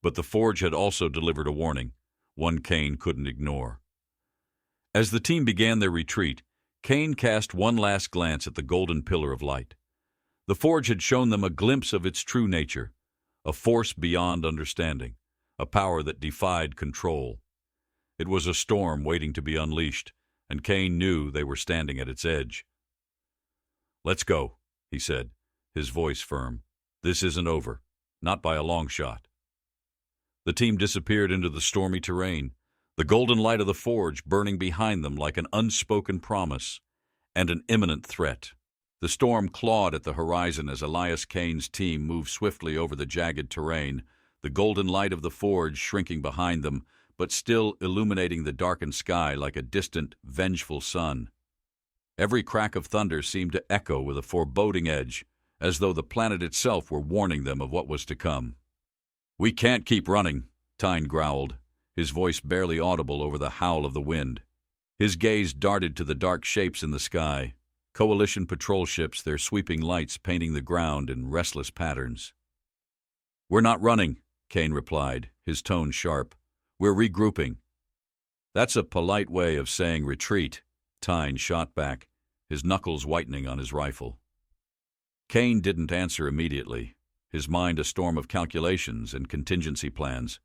But the Forge had also delivered a warning, one Kain couldn't ignore. As the team began their retreat, Kain cast one last glance at the golden pillar of light. The Forge had shown them a glimpse of its true nature, a force beyond understanding, a power that defied control. It was a storm waiting to be unleashed, and Kain knew they were standing at its edge. "Let's go," he said, his voice firm. "This isn't over, not by a long shot." The team disappeared into the stormy terrain, the golden light of the Forge burning behind them like an unspoken promise and an imminent threat. The storm clawed at the horizon as Elias Kain's team moved swiftly over the jagged terrain, the golden light of the forge shrinking behind them, but still illuminating the darkened sky like a distant, vengeful sun. Every crack of thunder seemed to echo with a foreboding edge, as though the planet itself were warning them of what was to come. "We can't keep running," Tyne growled, his voice barely audible over the howl of the wind. His gaze darted to the dark shapes in the sky, Coalition patrol ships, their sweeping lights painting the ground in restless patterns. "We're not running," Kain replied, his tone sharp. "We're regrouping." "That's a polite way of saying retreat," Tyne shot back, his knuckles whitening on his rifle. Kain didn't answer immediately, his mind a storm of calculations and contingency plans.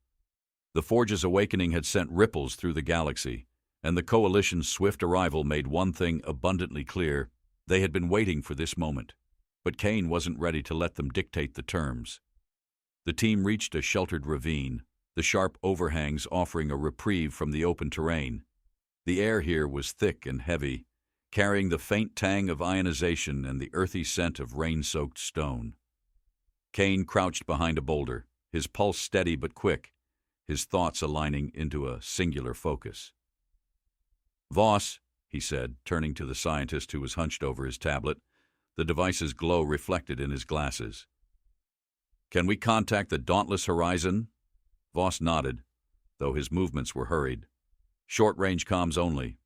The Forge's awakening had sent ripples through the galaxy, and the Coalition's swift arrival made one thing abundantly clear: they had been waiting for this moment. But Kain wasn't ready to let them dictate the terms. The team reached a sheltered ravine, the sharp overhangs offering a reprieve from the open terrain. The air here was thick and heavy, carrying the faint tang of ionization and the earthy scent of rain-soaked stone. Kain crouched behind a boulder, his pulse steady but quick, his thoughts aligning into a singular focus. "Voss," he said, turning to the scientist who was hunched over his tablet, the device's glow reflected in his glasses. "Can we contact the dauntless horizon?" Voss nodded, though his movements were hurried. "Short-range comms only.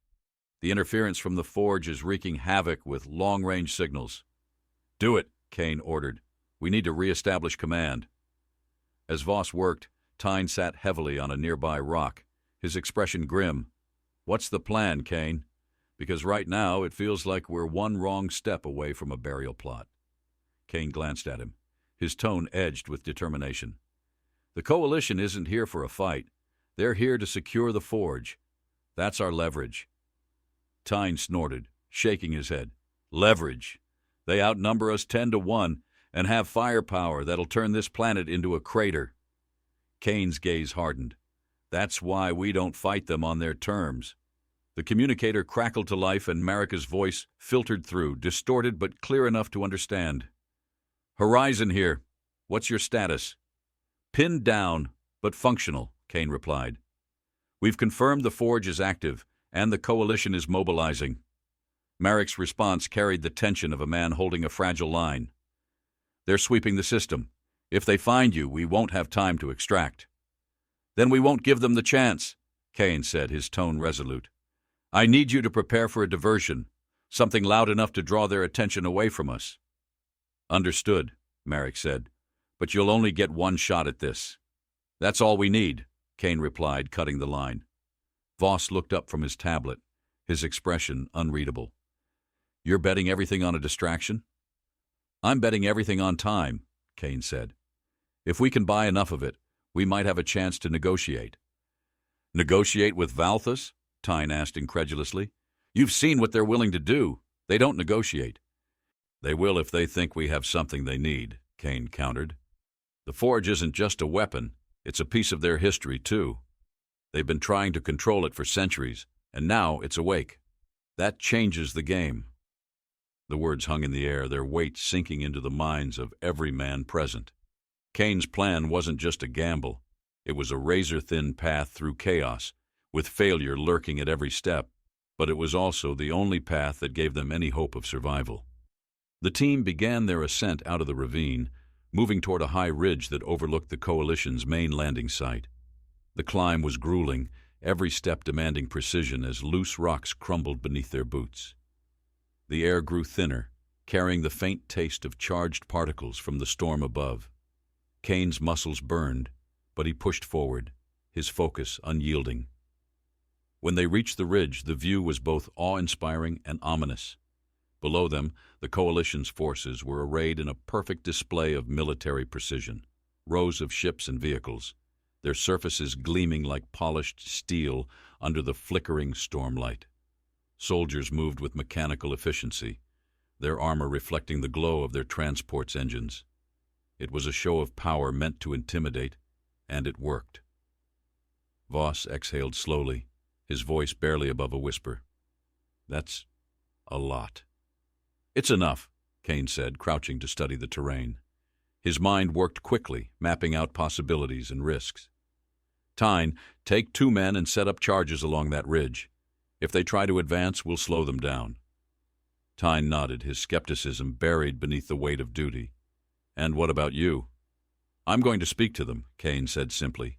The interference from the Forge is wreaking havoc with long-range signals." "Do it," Kain ordered. "We need to re-establish command." As Voss worked, Tyne sat heavily on a nearby rock, his expression grim. "What's the plan, Kain? Because right now it feels like we're one wrong step away from a burial plot." Kain glanced at him, his tone edged with determination. "The Coalition isn't here for a fight. They're here to secure the Forge. That's our leverage." Tyne snorted, shaking his head. "Leverage? They outnumber us 10-1 and have firepower that'll turn this planet into a crater." Kain's gaze hardened. "That's why we don't fight them on their terms." The communicator crackled to life and Marika's voice filtered through, distorted but clear enough to understand. "Horizon here. What's your status?" "Pinned down, but functional," Kain replied. "We've confirmed the Forge is active, and the Coalition is mobilizing." Marik's response carried the tension of a man holding a fragile line. "They're sweeping the system. If they find you, we won't have time to extract." "Then we won't give them the chance," Kain said, his tone resolute. "I need you to prepare for a diversion, something loud enough to draw their attention away from us." "Understood," Marik said, "but you'll only get one shot at this." "That's all we need," Kain replied, cutting the line. Voss looked up from his tablet, his expression unreadable. "You're betting everything on a distraction?" "I'm betting everything on time," Kain said. "If we can buy enough of it, we might have a chance to negotiate." "Negotiate with Valthus?" Tyne asked incredulously. "You've seen what they're willing to do. They don't negotiate." "They will if they think we have something they need," Kain countered. "The Forge isn't just a weapon, it's a piece of their history, too. They've been trying to control it for centuries, and now it's awake. That changes the game." The words hung in the air, their weight sinking into the minds of every man present. Kain's plan wasn't just a gamble. It was a razor-thin path through chaos, with failure lurking at every step, but it was also the only path that gave them any hope of survival. The team began their ascent out of the ravine, moving toward a high ridge that overlooked the Coalition's main landing site. The climb was grueling, every step demanding precision as loose rocks crumbled beneath their boots. The air grew thinner, carrying the faint taste of charged particles from the storm above. Kain's muscles burned, but he pushed forward, his focus unyielding. When they reached the ridge, the view was both awe-inspiring and ominous. Below them, the Coalition's forces were arrayed in a perfect display of military precision. Rows of ships and vehicles, their surfaces gleaming like polished steel under the flickering stormlight. Soldiers moved with mechanical efficiency, their armor reflecting the glow of their transport's engines. It was a show of power meant to intimidate, and it worked. Voss exhaled slowly, his voice barely above a whisper. "That's a lot." "It's enough," Kain said, crouching to study the terrain. His mind worked quickly, mapping out possibilities and risks. Tyne, take 2 men and set up charges along that ridge. If they try to advance, we'll slow them down. Tyne nodded, his skepticism buried beneath the weight of duty. And what about you? I'm going to speak to them, Kain said simply.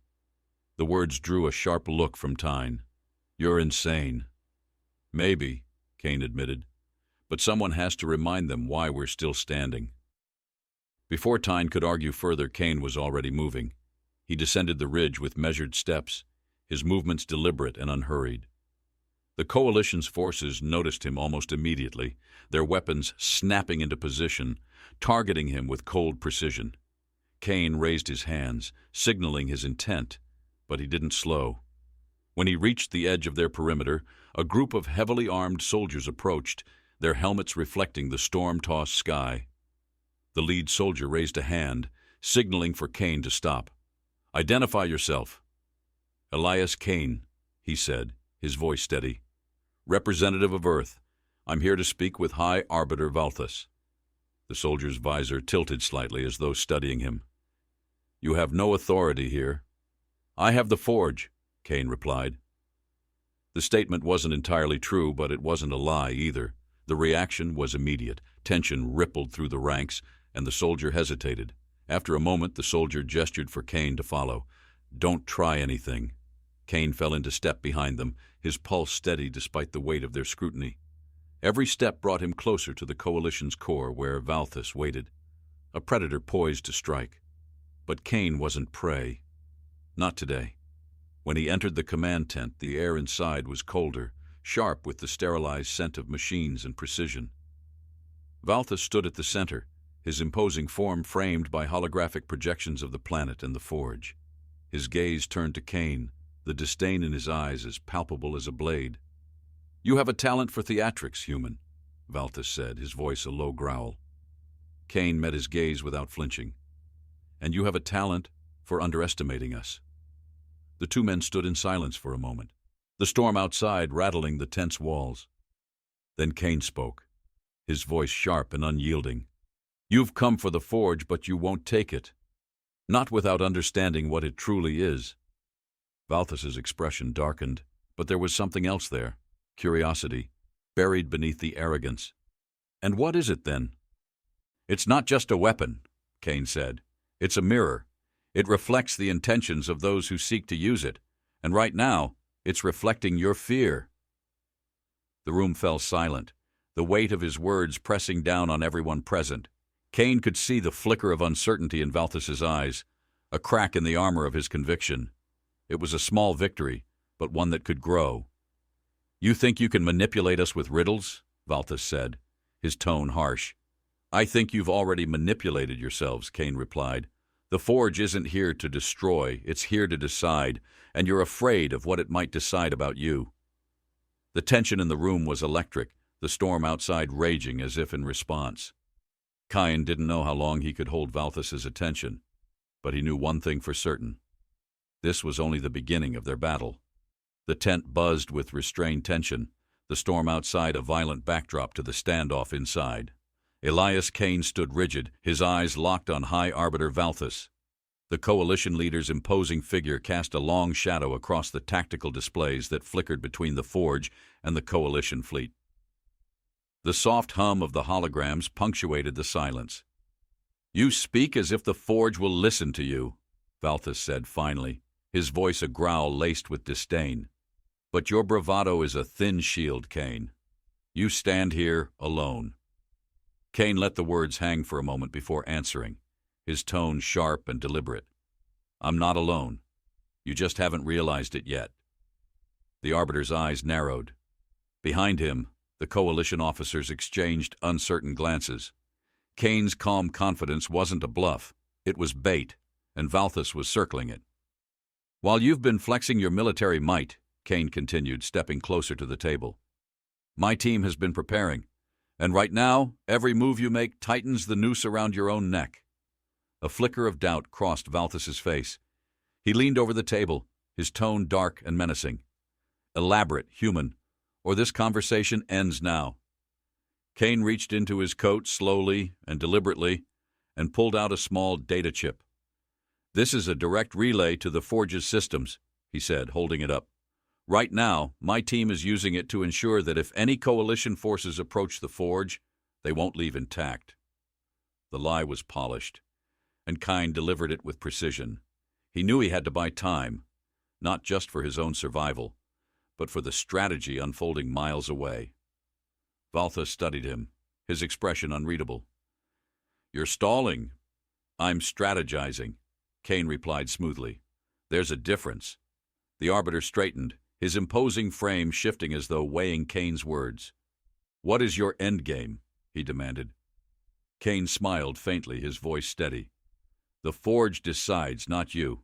The words drew a sharp look from Tyne. You're insane. Maybe, Kain admitted, but someone has to remind them why we're still standing. Before Tyne could argue further, Kain was already moving. He descended the ridge with measured steps, his movements deliberate and unhurried. The Coalition's forces noticed him almost immediately, their weapons snapping into position, targeting him with cold precision. Kain raised his hands, signaling his intent, but he didn't slow. When he reached the edge of their perimeter, a group of heavily armed soldiers approached, their helmets reflecting the storm-tossed sky. The lead soldier raised a hand, signaling for Kain to stop. Identify yourself. Elias Kain, he said, his voice steady. Representative of Earth, I'm here to speak with High Arbiter Valthus. The soldier's visor tilted slightly as though studying him. You have no authority here. I have the Forge, Kain replied. The statement wasn't entirely true, but it wasn't a lie either. The reaction was immediate. Tension rippled through the ranks, and the soldier hesitated. After a moment, the soldier gestured for Kain to follow. Don't try anything. Kain fell into step behind them, his pulse steady despite the weight of their scrutiny. Every step brought him closer to the Coalition's core where Valthus waited, a predator poised to strike. But Kain wasn't prey. Not today. When he entered the command tent, the air inside was colder, sharp with the sterilized scent of machines and precision. Valthus stood at the center, his imposing form framed by holographic projections of the planet and the Forge. His gaze turned to Kain, the disdain in his eyes as palpable as a blade. You have a talent for theatrics, human, Valthus said, his voice a low growl. Kain met his gaze without flinching. And you have a talent for underestimating us. The 2 men stood in silence for a moment, the storm outside rattling the tense walls. Then Kain spoke, his voice sharp and unyielding. You've come for the Forge, but you won't take it. Not without understanding what it truly is. Valthus's expression darkened, but there was something else there, curiosity, buried beneath the arrogance. And what is it then? It's not just a weapon, Kain said. It's a mirror. It reflects the intentions of those who seek to use it, and right now, it's reflecting your fear. The room fell silent, the weight of his words pressing down on everyone present. Kain could see the flicker of uncertainty in Valthus's eyes, a crack in the armor of his conviction. It was a small victory, but one that could grow. You think you can manipulate us with riddles? Valthus said, his tone harsh. I think you've already manipulated yourselves, Kain replied. The Forge isn't here to destroy, it's here to decide, and you're afraid of what it might decide about you. The tension in the room was electric, the storm outside raging as if in response. Kain didn't know how long he could hold Valthus's attention, but he knew one thing for certain. This was only the beginning of their battle. The tent buzzed with restrained tension, the storm outside a violent backdrop to the standoff inside. Elias Kain stood rigid, his eyes locked on High Arbiter Valthus. The Coalition leader's imposing figure cast a long shadow across the tactical displays that flickered between the Forge and the Coalition fleet. The soft hum of the holograms punctuated the silence. You speak as if the Forge will listen to you, Valthus said finally, his voice a growl laced with disdain. But your bravado is a thin shield, Kain. You stand here alone. Kain let the words hang for a moment before answering, his tone sharp and deliberate. I'm not alone. You just haven't realized it yet. The Arbiter's eyes narrowed. Behind him, the Coalition officers exchanged uncertain glances. Kain's calm confidence wasn't a bluff. It was bait, and Valthus was circling it. While you've been flexing your military might, Kain continued, stepping closer to the table, my team has been preparing, and right now, every move you make tightens the noose around your own neck. A flicker of doubt crossed Valthus's face. He leaned over the table, his tone dark and menacing. Elaborate, human, or this conversation ends now. Kain reached into his coat slowly and deliberately, and pulled out a small data chip. "This is a direct relay to the Forge's systems," he said, holding it up. "Right now, my team is using it to ensure that if any Coalition forces approach the Forge, they won't leave intact." The lie was polished, and Kain delivered it with precision. He knew he had to buy time, not just for his own survival, but for the strategy unfolding miles away. Valtha studied him, his expression unreadable. "You're stalling." "I'm strategizing," Kain replied smoothly. "There's a difference." The Arbiter straightened, his imposing frame shifting as though weighing Kain's words. "What is your endgame?" he demanded. Kain smiled faintly, his voice steady. "The Forge decides, not you.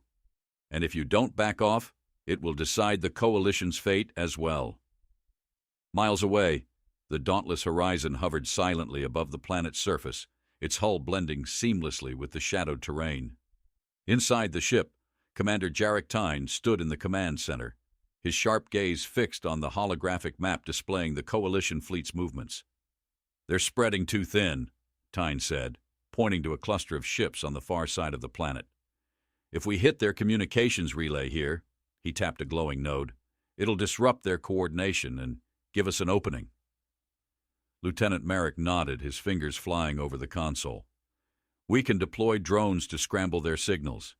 And if you don't back off, it will decide the Coalition's fate as well." Miles away, the dauntless horizon hovered silently above the planet's surface, its hull blending seamlessly with the shadowed terrain. Inside the ship, Commander Jarek Tyne stood in the command center, his sharp gaze fixed on the holographic map displaying the Coalition fleet's movements. "They're spreading too thin," Tyne said, pointing to a cluster of ships on the far side of the planet. "If we hit their communications relay here," he tapped a glowing node, "it'll disrupt their coordination and give us an opening." Lieutenant Merrick nodded, his fingers flying over the console. "We can deploy drones to scramble their signals.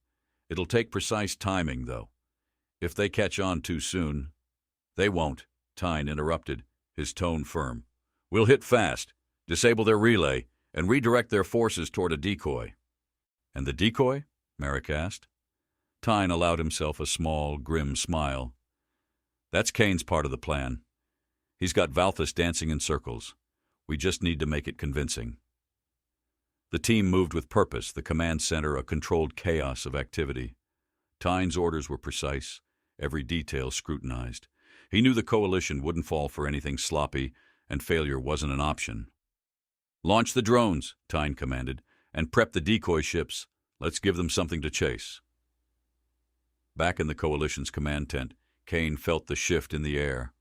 It'll take precise timing, though. If they catch on too soon—" "They won't," Tyne interrupted, his tone firm. "We'll hit fast, disable their relay, and redirect their forces toward a decoy." "And the decoy?" Merrick asked. Tyne allowed himself a small, grim smile. "That's Kain's part of the plan. He's got Valthus dancing in circles. We just need to make it convincing." The team moved with purpose, the command center a controlled chaos of activity. Tyne's orders were precise, every detail scrutinized. He knew the Coalition wouldn't fall for anything sloppy, and failure wasn't an option. "Launch the drones," Tyne commanded, "and prep the decoy ships. Let's give them something to chase." Back in the Coalition's command tent, Kain felt the shift in the air,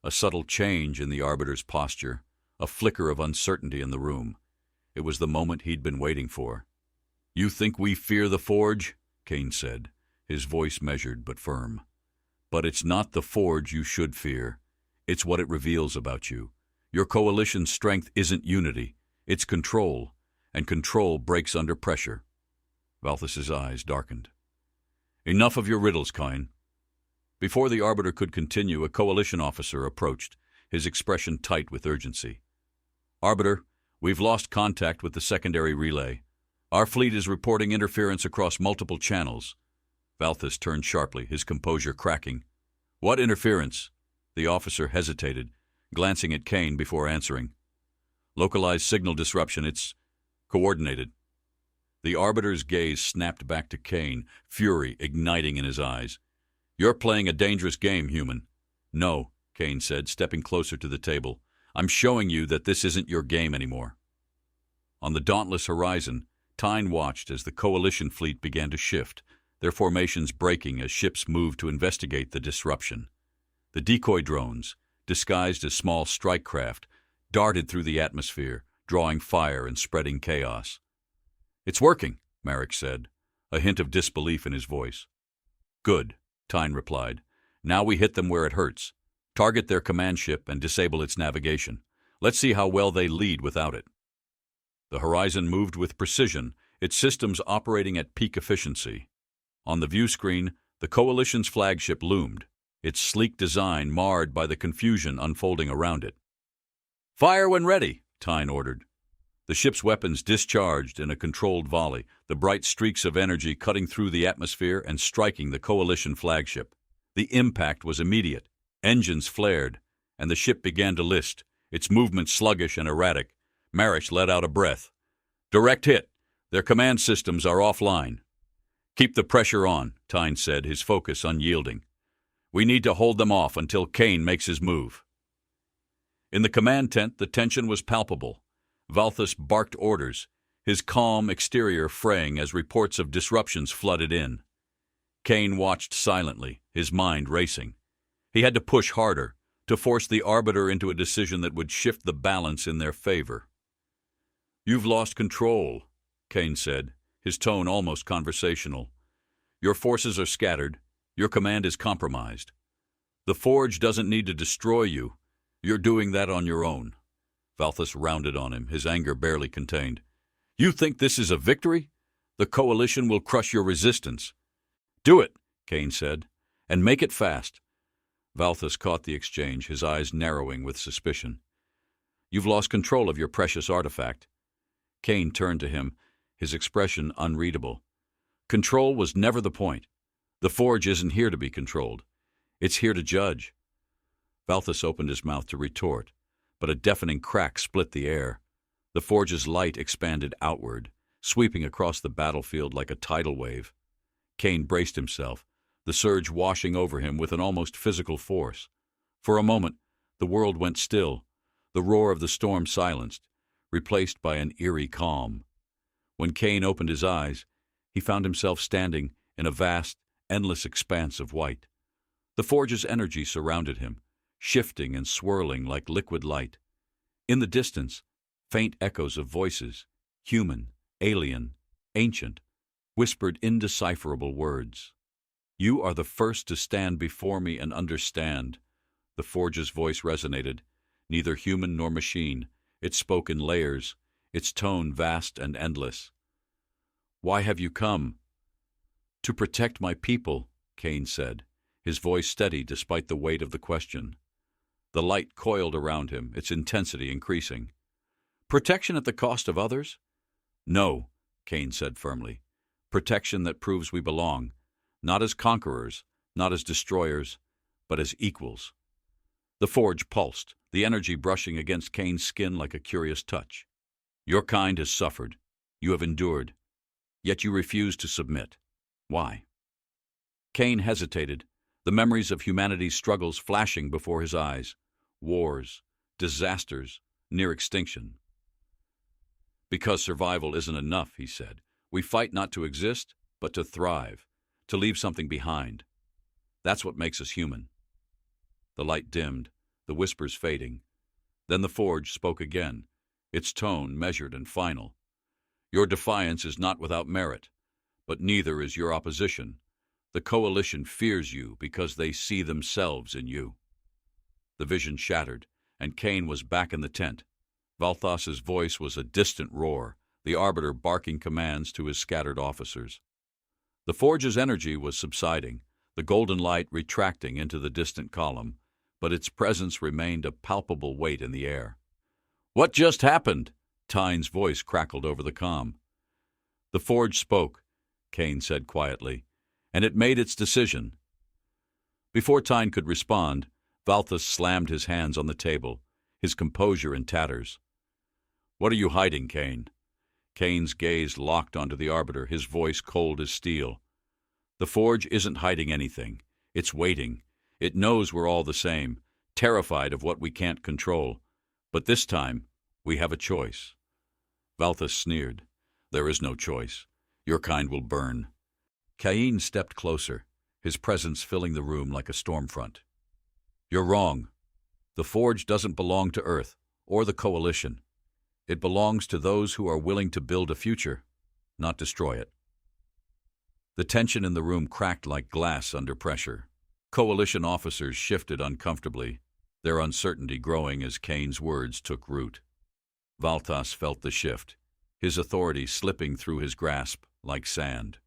a subtle change in the Arbiter's posture, a flicker of uncertainty in the room. It was the moment he'd been waiting for. "You think we fear the Forge?" Kain said, his voice measured but firm. "But it's not the Forge you should fear. It's what it reveals about you. Your Coalition's strength isn't unity, it's control, and control breaks under pressure." Valthus's eyes darkened. "Enough of your riddles, Kain." Before the Arbiter could continue, a Coalition officer approached, his expression tight with urgency. "Arbiter, we've lost contact with the secondary relay. Our fleet is reporting interference across multiple channels." Valthus turned sharply, his composure cracking. "What interference?" The officer hesitated, glancing at Kain before answering. "Localized signal disruption. It's coordinated." The Arbiter's gaze snapped back to Kain, fury igniting in his eyes. "You're playing a dangerous game, human." "No," Kain said, stepping closer to the table. "I'm showing you that this isn't your game anymore." On the dauntless horizon, Tyne watched as the Coalition fleet began to shift, their formations breaking as ships moved to investigate the disruption. The decoy drones, disguised as small strike craft, darted through the atmosphere, drawing fire and spreading chaos. "It's working," Merrick said, a hint of disbelief in his voice. "Good," Tyne replied. "Now we hit them where it hurts. Target their command ship and disable its navigation. Let's see how well they lead without it." The horizon moved with precision, its systems operating at peak efficiency. On the view screen, the Coalition's flagship loomed, its sleek design marred by the confusion unfolding around it. "Fire when ready," Tyne ordered. The ship's weapons discharged in a controlled volley, the bright streaks of energy cutting through the atmosphere and striking the Coalition flagship. The impact was immediate. Engines flared, and the ship began to list, its movement sluggish and erratic. Marish let out a breath. "Direct hit. Their command systems are offline." "Keep the pressure on," Tyne said, his focus unyielding. "We need to hold them off until Kain makes his move." In the command tent, the tension was palpable. Valthus barked orders, his calm exterior fraying as reports of disruptions flooded in. Kain watched silently, his mind racing. He had to push harder, to force the Arbiter into a decision that would shift the balance in their favor. "You've lost control," Kain said, his tone almost conversational. Your forces are scattered. Your command is compromised. The Forge doesn't need to destroy you. You're doing that on your own. Valthas rounded on him, his anger barely contained. You think this is a victory? The Coalition will crush your resistance. Do it, Kain said, and make it fast. Valthas caught the exchange, his eyes narrowing with suspicion. You've lost control of your precious artifact. Kain turned to him, his expression unreadable. Control was never the point. The Forge isn't here to be controlled. It's here to judge. Valthas opened his mouth to retort, but a deafening crack split the air. The Forge's light expanded outward, sweeping across the battlefield like a tidal wave. Kain braced himself, the surge washing over him with an almost physical force. For a moment, the world went still, the roar of the storm silenced, replaced by an eerie calm. When Kain opened his eyes, he found himself standing in a vast, endless expanse of white. The Forge's energy surrounded him, shifting and swirling like liquid light. In the distance, faint echoes of voices, human, alien, ancient, whispered indecipherable words. You are the first to stand before me and understand. The Forge's voice resonated, neither human nor machine. It spoke in layers, its tone vast and endless. Why have you come? To protect my people, Kain said, his voice steady despite the weight of the question. The light coiled around him, its intensity increasing. Protection at the cost of others? No, Kain said firmly. Protection that proves we belong, not as conquerors, not as destroyers, but as equals. The Forge pulsed, the energy brushing against Kain's skin like a curious touch. Your kind has suffered. You have endured. Yet you refuse to submit. Why? Kain hesitated, the memories of humanity's struggles flashing before his eyes. Wars, disasters, near extinction. Because survival isn't enough, he said. We fight not to exist, but to thrive, to leave something behind. That's what makes us human. The light dimmed, the whispers fading. Then the Forge spoke again, its tone measured and final. Your defiance is not without merit, but neither is your opposition. The Coalition fears you because they see themselves in you. The vision shattered, and Kain was back in the tent. Valthas's voice was a distant roar, the Arbiter barking commands to his scattered officers. The Forge's energy was subsiding, the golden light retracting into the distant column, but its presence remained a palpable weight in the air. What just happened? Tyne's voice crackled over the comm. The Forge spoke, Kain said quietly, and it made its decision. Before Tyne could respond, Valthas slammed his hands on the table, his composure in tatters. What are you hiding, Kain? Kain's gaze locked onto the Arbiter, his voice cold as steel. The Forge isn't hiding anything. It's waiting. It knows we're all the same, terrified of what we can't control. But this time, we have a choice. Valthas sneered. There is no choice. Your kind will burn. Kain stepped closer, his presence filling the room like a storm front. You're wrong. The Forge doesn't belong to Earth, or the Coalition. It belongs to those who are willing to build a future, not destroy it. The tension in the room cracked like glass under pressure. Coalition officers shifted uncomfortably, their uncertainty growing as Kain's words took root. Valthas felt the shift, his authority slipping through his grasp like sand.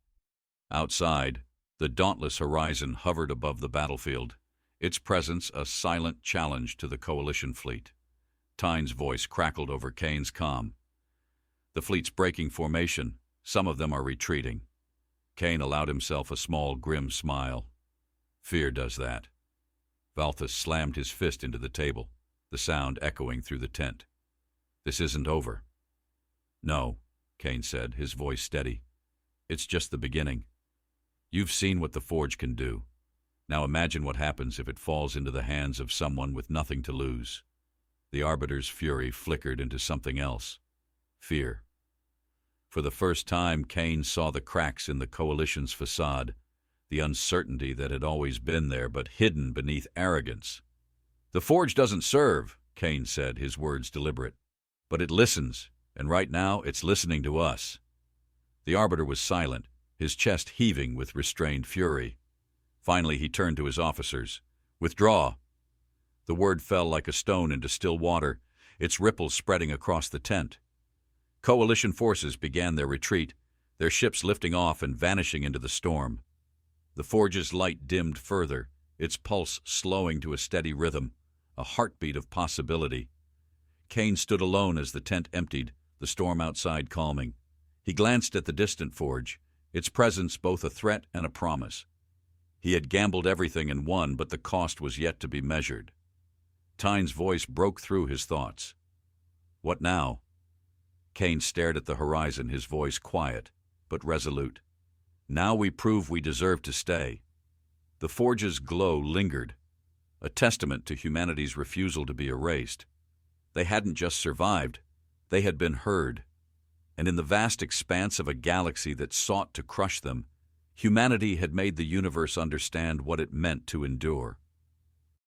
Outside, the dauntless horizon hovered above the battlefield, its presence a silent challenge to the Coalition fleet. Tyne's voice crackled over Kain's comm. The fleet's breaking formation. Some of them are retreating. Kain allowed himself a small, grim smile. Fear does that. Valthas slammed his fist into the table, the sound echoing through the tent. This isn't over. No, Kain said, his voice steady. It's just the beginning. You've seen what the Forge can do. Now imagine what happens if it falls into the hands of someone with nothing to lose. The Arbiter's fury flickered into something else. Fear. For the first time, Kain saw the cracks in the Coalition's facade, the uncertainty that had always been there but hidden beneath arrogance. The Forge doesn't serve, Kain said, his words deliberate. But it listens, and right now it's listening to us. The Arbiter was silent, his chest heaving with restrained fury. Finally, he turned to his officers. "Withdraw!" The word fell like a stone into still water, its ripples spreading across the tent. Coalition forces began their retreat, their ships lifting off and vanishing into the storm. The Forge's light dimmed further, its pulse slowing to a steady rhythm, a heartbeat of possibility. Kain stood alone as the tent emptied, the storm outside calming. He glanced at the distant Forge, its presence both a threat and a promise. He had gambled everything and won, but the cost was yet to be measured. Tyne's voice broke through his thoughts. "What now?" Kain stared at the horizon, his voice quiet, but resolute. "Now we prove we deserve to stay." The Forge's glow lingered, a testament to humanity's refusal to be erased. They hadn't just survived, they had been heard. And in the vast expanse of a galaxy that sought to crush them, humanity had made the universe understand what it meant to endure.